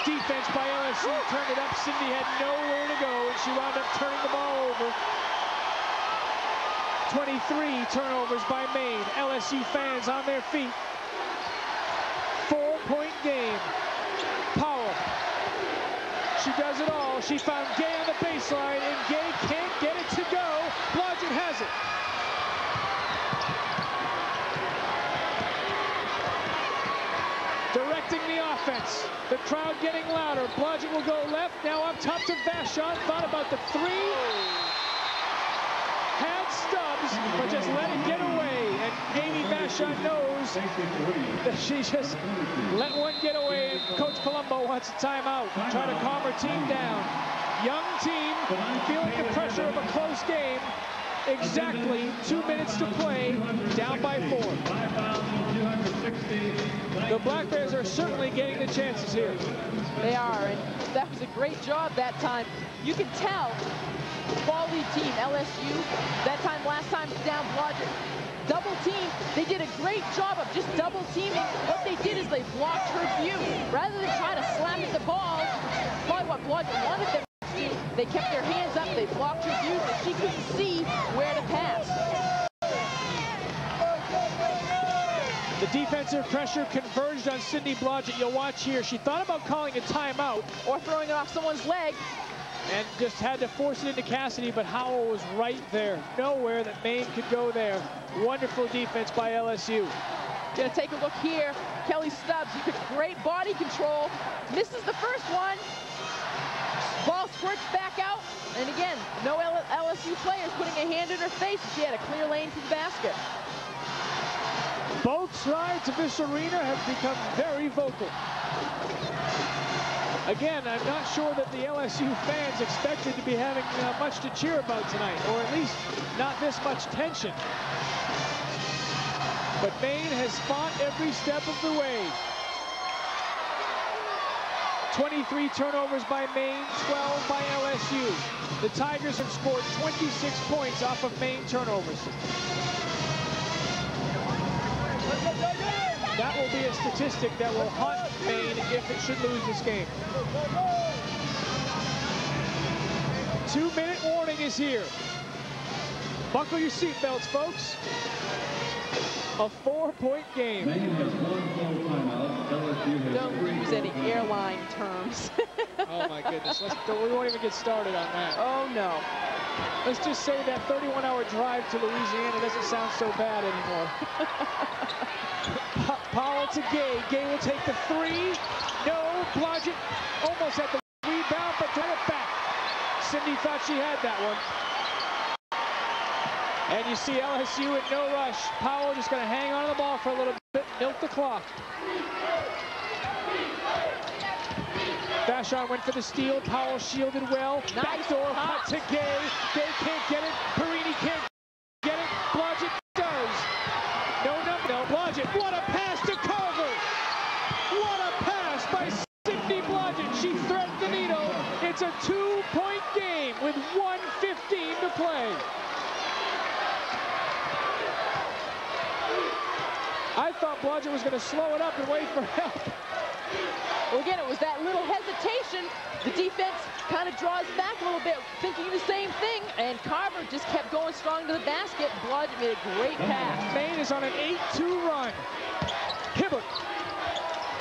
Defense by LSU. Turned it up. Cindy had nowhere to go, and she wound up turning the ball over. 23 turnovers by Maine. LSU fans on their feet. 4-point game. Powell. She does it all. She found Gay on the baseline, and Gay can't get it to go. Blodgett has it. Directing the offense. The crowd getting louder. Blodgett will go left. Now up top to Vachon. Thought about the 3. Had Stubbs, but just let it get away. And Amy Vachon knows that she just let one get away. And Coach Colombo wants a timeout. Try to calm her team down. Young team feeling the pressure of a close game. Exactly 2 minutes to play, down by 4. The Black Bears are certainly getting the chances here. They are, and that was a great job that time. You can tell, quality team, LSU, that time, last time down Blodgett, double team. They did a great job of just double teaming. What they did is they blocked her view. Rather than try to slam at the ball, probably what Blodgett wanted them to do, they kept their hands up, they blocked her view, so she couldn't see where to pass. The defensive pressure converged on Cindy Blodgett. You'll watch here. She thought about calling a timeout Or throwing it off someone's leg. and just had to force it into Cassidy, but Howell was right there. Nowhere that Maine could go there. Wonderful defense by LSU. Gonna take a look here. Kelly Stubbs, great body control. Misses the first one. Ball squirts back out. And again, no LSU players putting a hand in her face. She had a clear lane to the basket. Both sides of this arena have become very vocal. Again, I'm not sure that the LSU fans expected to be having much to cheer about tonight, or at least not this much tension. But Maine has fought every step of the way. 23 turnovers by Maine, 12 by LSU. The Tigers have scored 26 points off of Maine turnovers. That will be a statistic that will haunt Maine if it should lose this game. 2-minute warning is here. Buckle your seatbelts, folks. A 4-point game. Maine has 1 full timeout. LSU has Don't 3 use any airline terms. Oh my goodness, we won't even get started on that. Oh no. Let's just say that 31-hour drive to Louisiana doesn't sound so bad anymore. Powell to Gay. Gay will take the 3. No, Blodgett almost had the rebound, but got it back. Cindy thought she had that one. And you see LSU at no rush. Powell just going to hang on to the ball for a little bit, milk the clock. Vachon went for the steal. Powell shielded well. Nice Backdoor cut to Gay. Gay can't get it. Perini can't get it. Blodgett does. No. Blodgett, what a pass to Carver. What a pass by Cindy Blodgett. She threaded the needle. It's a 2-point game with 1:15 to play. I thought Blodgett was going to slow it up and wait for help. Well, again, it was that little hesitation. The defense kind of draws back a little bit, thinking the same thing, and Carver just kept going strong to the basket. Blodgett made a great pass. Maine is on an 8-2 run. Hibbert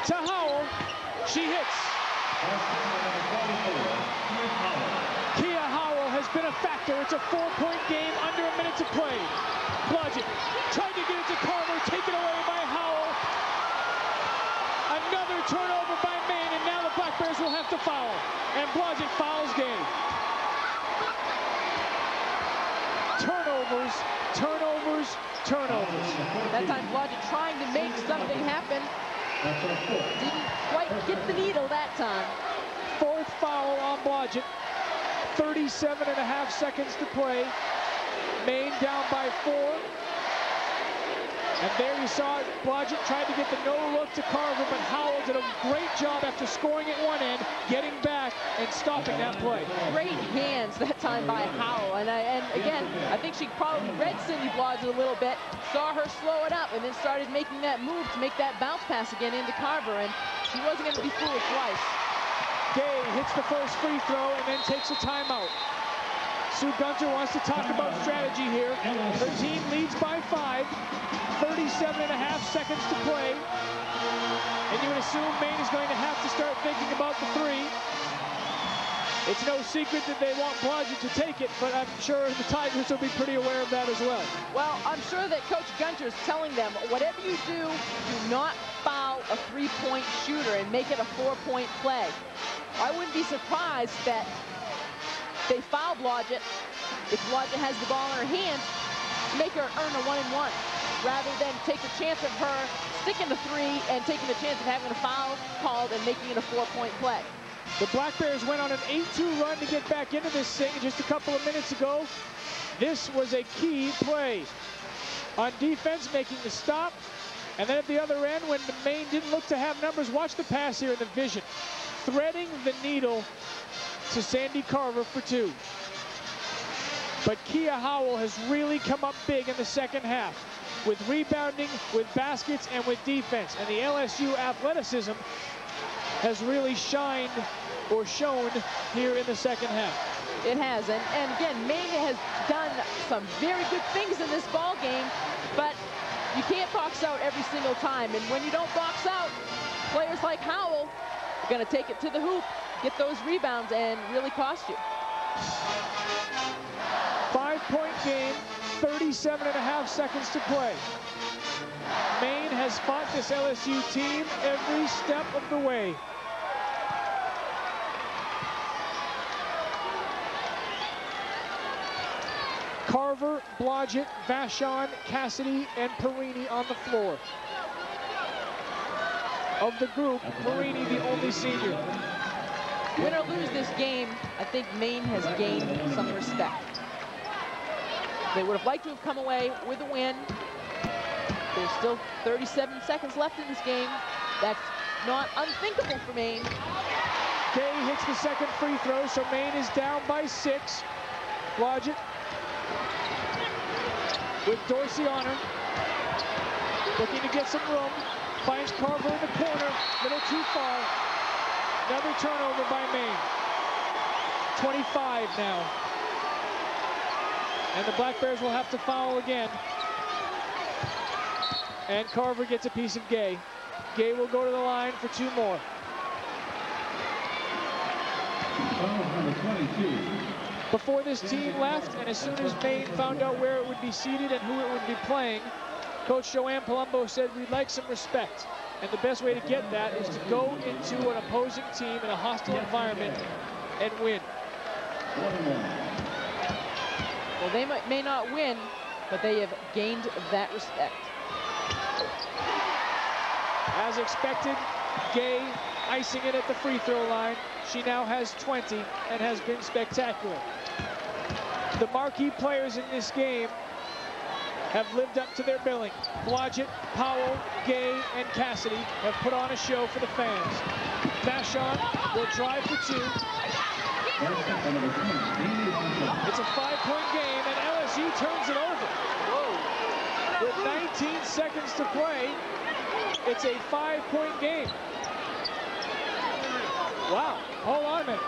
to Howell. She hits. Kia Howell has been a factor. It's a 4-point game, under a minute to play. Blodgett tried to get it to Carver, taken away by Howell. Another turnover by Maine, and now the Black Bears will have to foul. And Blodgett fouls Gay. Turnovers, turnovers, turnovers. That time Blodgett trying to make something happen. Didn't quite get the needle that time. 4th foul on Blodgett. 37.5 seconds to play. Maine down by 4. And there you saw Blodgett tried to get the no-look to Carver, but Howell did a great job after scoring at one end, getting back and stopping that play. Great hands that time by Howell. And again, I think she probably read Cindy Blodgett a little bit, saw her slow it up, and then started making that move to make that bounce pass again into Carver, and she wasn't going to be fooled twice. Gay hits the first free throw and then takes a timeout. Sue Gunter wants to talk about strategy here. Her team leads by 5, 37.5 seconds to play. And you would assume Maine is going to have to start thinking about the 3. It's no secret that they want Blodgett to take it, but I'm sure the Tigers will be pretty aware of that as well. Well, I'm sure that Coach Gunter is telling them, whatever you do not foul a 3-point shooter and make it a 4-point play. I wouldn't be surprised that they foul Blodgett if Blodgett has the ball in her hands to make her earn a 1-and-1, rather than take the chance of her sticking the 3 and taking the chance of having a foul called and making it a 4-point play. The Black Bears went on an 8-2 run to get back into this thing just a couple of minutes ago. This was a key play. On defense, making the stop. And then at the other end, when the Maine didn't look to have numbers, watch the pass here in the vision. Threading the needle to Sandy Carver for 2. But Kia Howell has really come up big in the second half with rebounding, with baskets, and with defense. And the LSU athleticism has really shined or shown here in the second half. It has, and again, Maine has done some very good things in this ball game, but you can't box out every single time. And when you don't box out, players like Howell are going to take it to the hoop, get those rebounds, and really cost you. 5-point game, 37.5 seconds to play. Maine has fought this LSU team every step of the way. Carver, Blodgett, Vachon, Cassidy, and Perini on the floor. Of the group, Perini the only senior. Win or lose this game, I think Maine has gained some respect. They would have liked to have come away with a win. There's still 37 seconds left in this game. That's not unthinkable for Maine. Gay hits the second free throw, so Maine is down by 6. Blodgett with Dorsey on her, looking to get some room, finds Carver in the corner, little too far. Another turnover by Maine. 25 now. And the Black Bears will have to foul again. And Carver gets a piece of Gay. Gay will go to the line for 2 more. Before this team left, and as soon as Maine found out where it would be seated and who it would be playing, Coach Joanne Palumbo said, we'd like some respect. And the best way to get that is to go into an opposing team in a hostile environment and win. Well, they may not win, but they have gained that respect. As expected, Gay icing it at the free throw line. She now has 20 and has been spectacular. The marquee players in this game have lived up to their billing. Blodgett, Powell, Gay, and Cassidy have put on a show for the fans. Vachon will drive for 2. It's a 5-point game, and LSU turns it over. Whoa. With 19 seconds to play, it's a 5-point game. Wow, hold on a minute.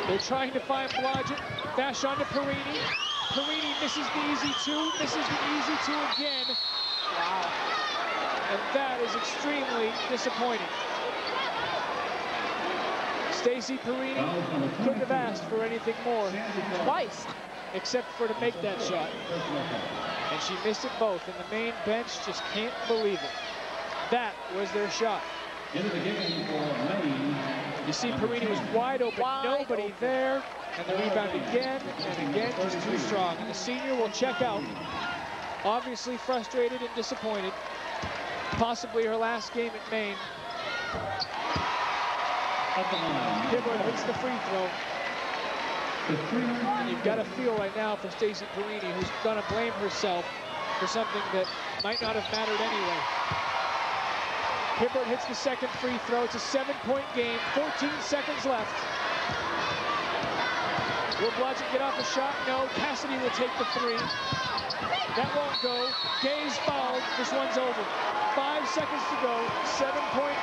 They're trying to find Blodgett. Vachon to Perini. Perini misses the easy 2, misses the easy 2 again. Wow. And that is extremely disappointing. Stacey Perini couldn't have asked for anything more. Twice. Except for to make that shot. And she missed it both, and the Maine bench just can't believe it. That was their shot. Into the game for Maine. You see Perini was wide open, nobody there, and the rebound again, and again, just too strong. And the senior will check out, obviously frustrated and disappointed. Possibly her last game at Maine. Hibbert hits the free throw. And you've got to feel right now for Stacy Perini, who's going to blame herself for something that might not have mattered anyway. Hibbert hits the second free throw. It's a 7-point game, 14 seconds left. Will Blodgett get off a shot? No. Cassidy will take the three. That won't go. Gay's fouled. This one's over. 5 seconds to go. 7-point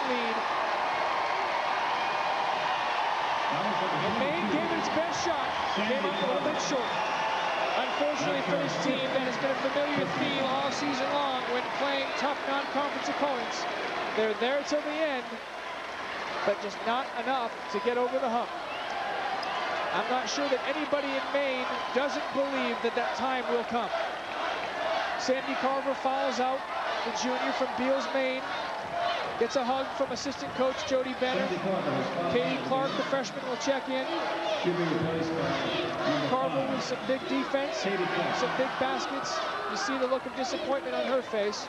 lead. And Maine gave it its best shot. Came up a little bit short. Unfortunately for this team, that has been a familiar theme all season long when playing tough non-conference opponents. They're there till the end, but just not enough to get over the hump. I'm not sure that anybody in Maine doesn't believe that that time will come. Sandy Carver fouls out, the junior from Beals, Maine. Gets a hug from assistant coach Jody Benner. Katie Clark, the freshman, will check in. Carver with some big defense, some big baskets. You see the look of disappointment on her face.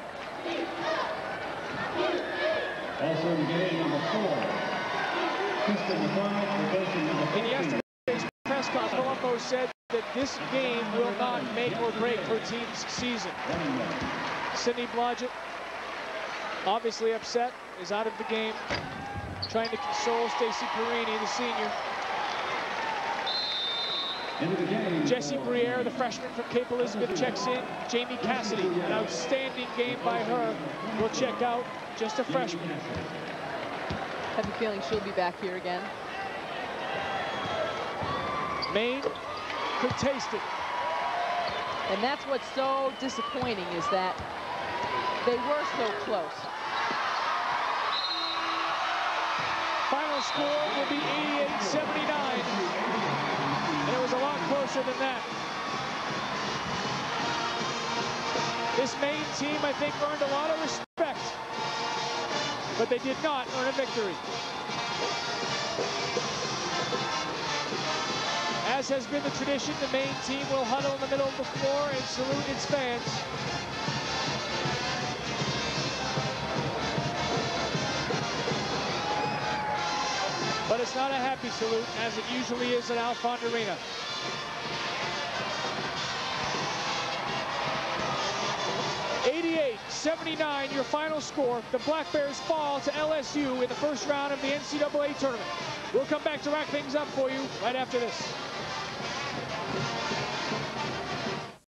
Also in game number 4. In yesterday's press conference, Colombo said that this game will not make or break her team's season. Sydney Blodgett, obviously upset, is out of the game, trying to console Stacy Perini, the senior. Jessie Briere, the freshman from Cape Elizabeth, checks in. Jamie Cassidy, an outstanding game by her, will check out. Just a freshman. I have a feeling she'll be back here again. Maine could taste it. And that's what's so disappointing, is that they were so close. Final score will be 88-79. And it was a lot closer than that. This Maine team, I think, earned a lot of respect, but they did not earn a victory. As has been the tradition, the Maine team will huddle in the middle of the floor and salute its fans. But it's not a happy salute, as it usually is at Alfond Arena. $88-79, your final score. The Black Bears fall to LSU in the first round of the NCAA tournament. We'll come back to wrap things up for you right after this.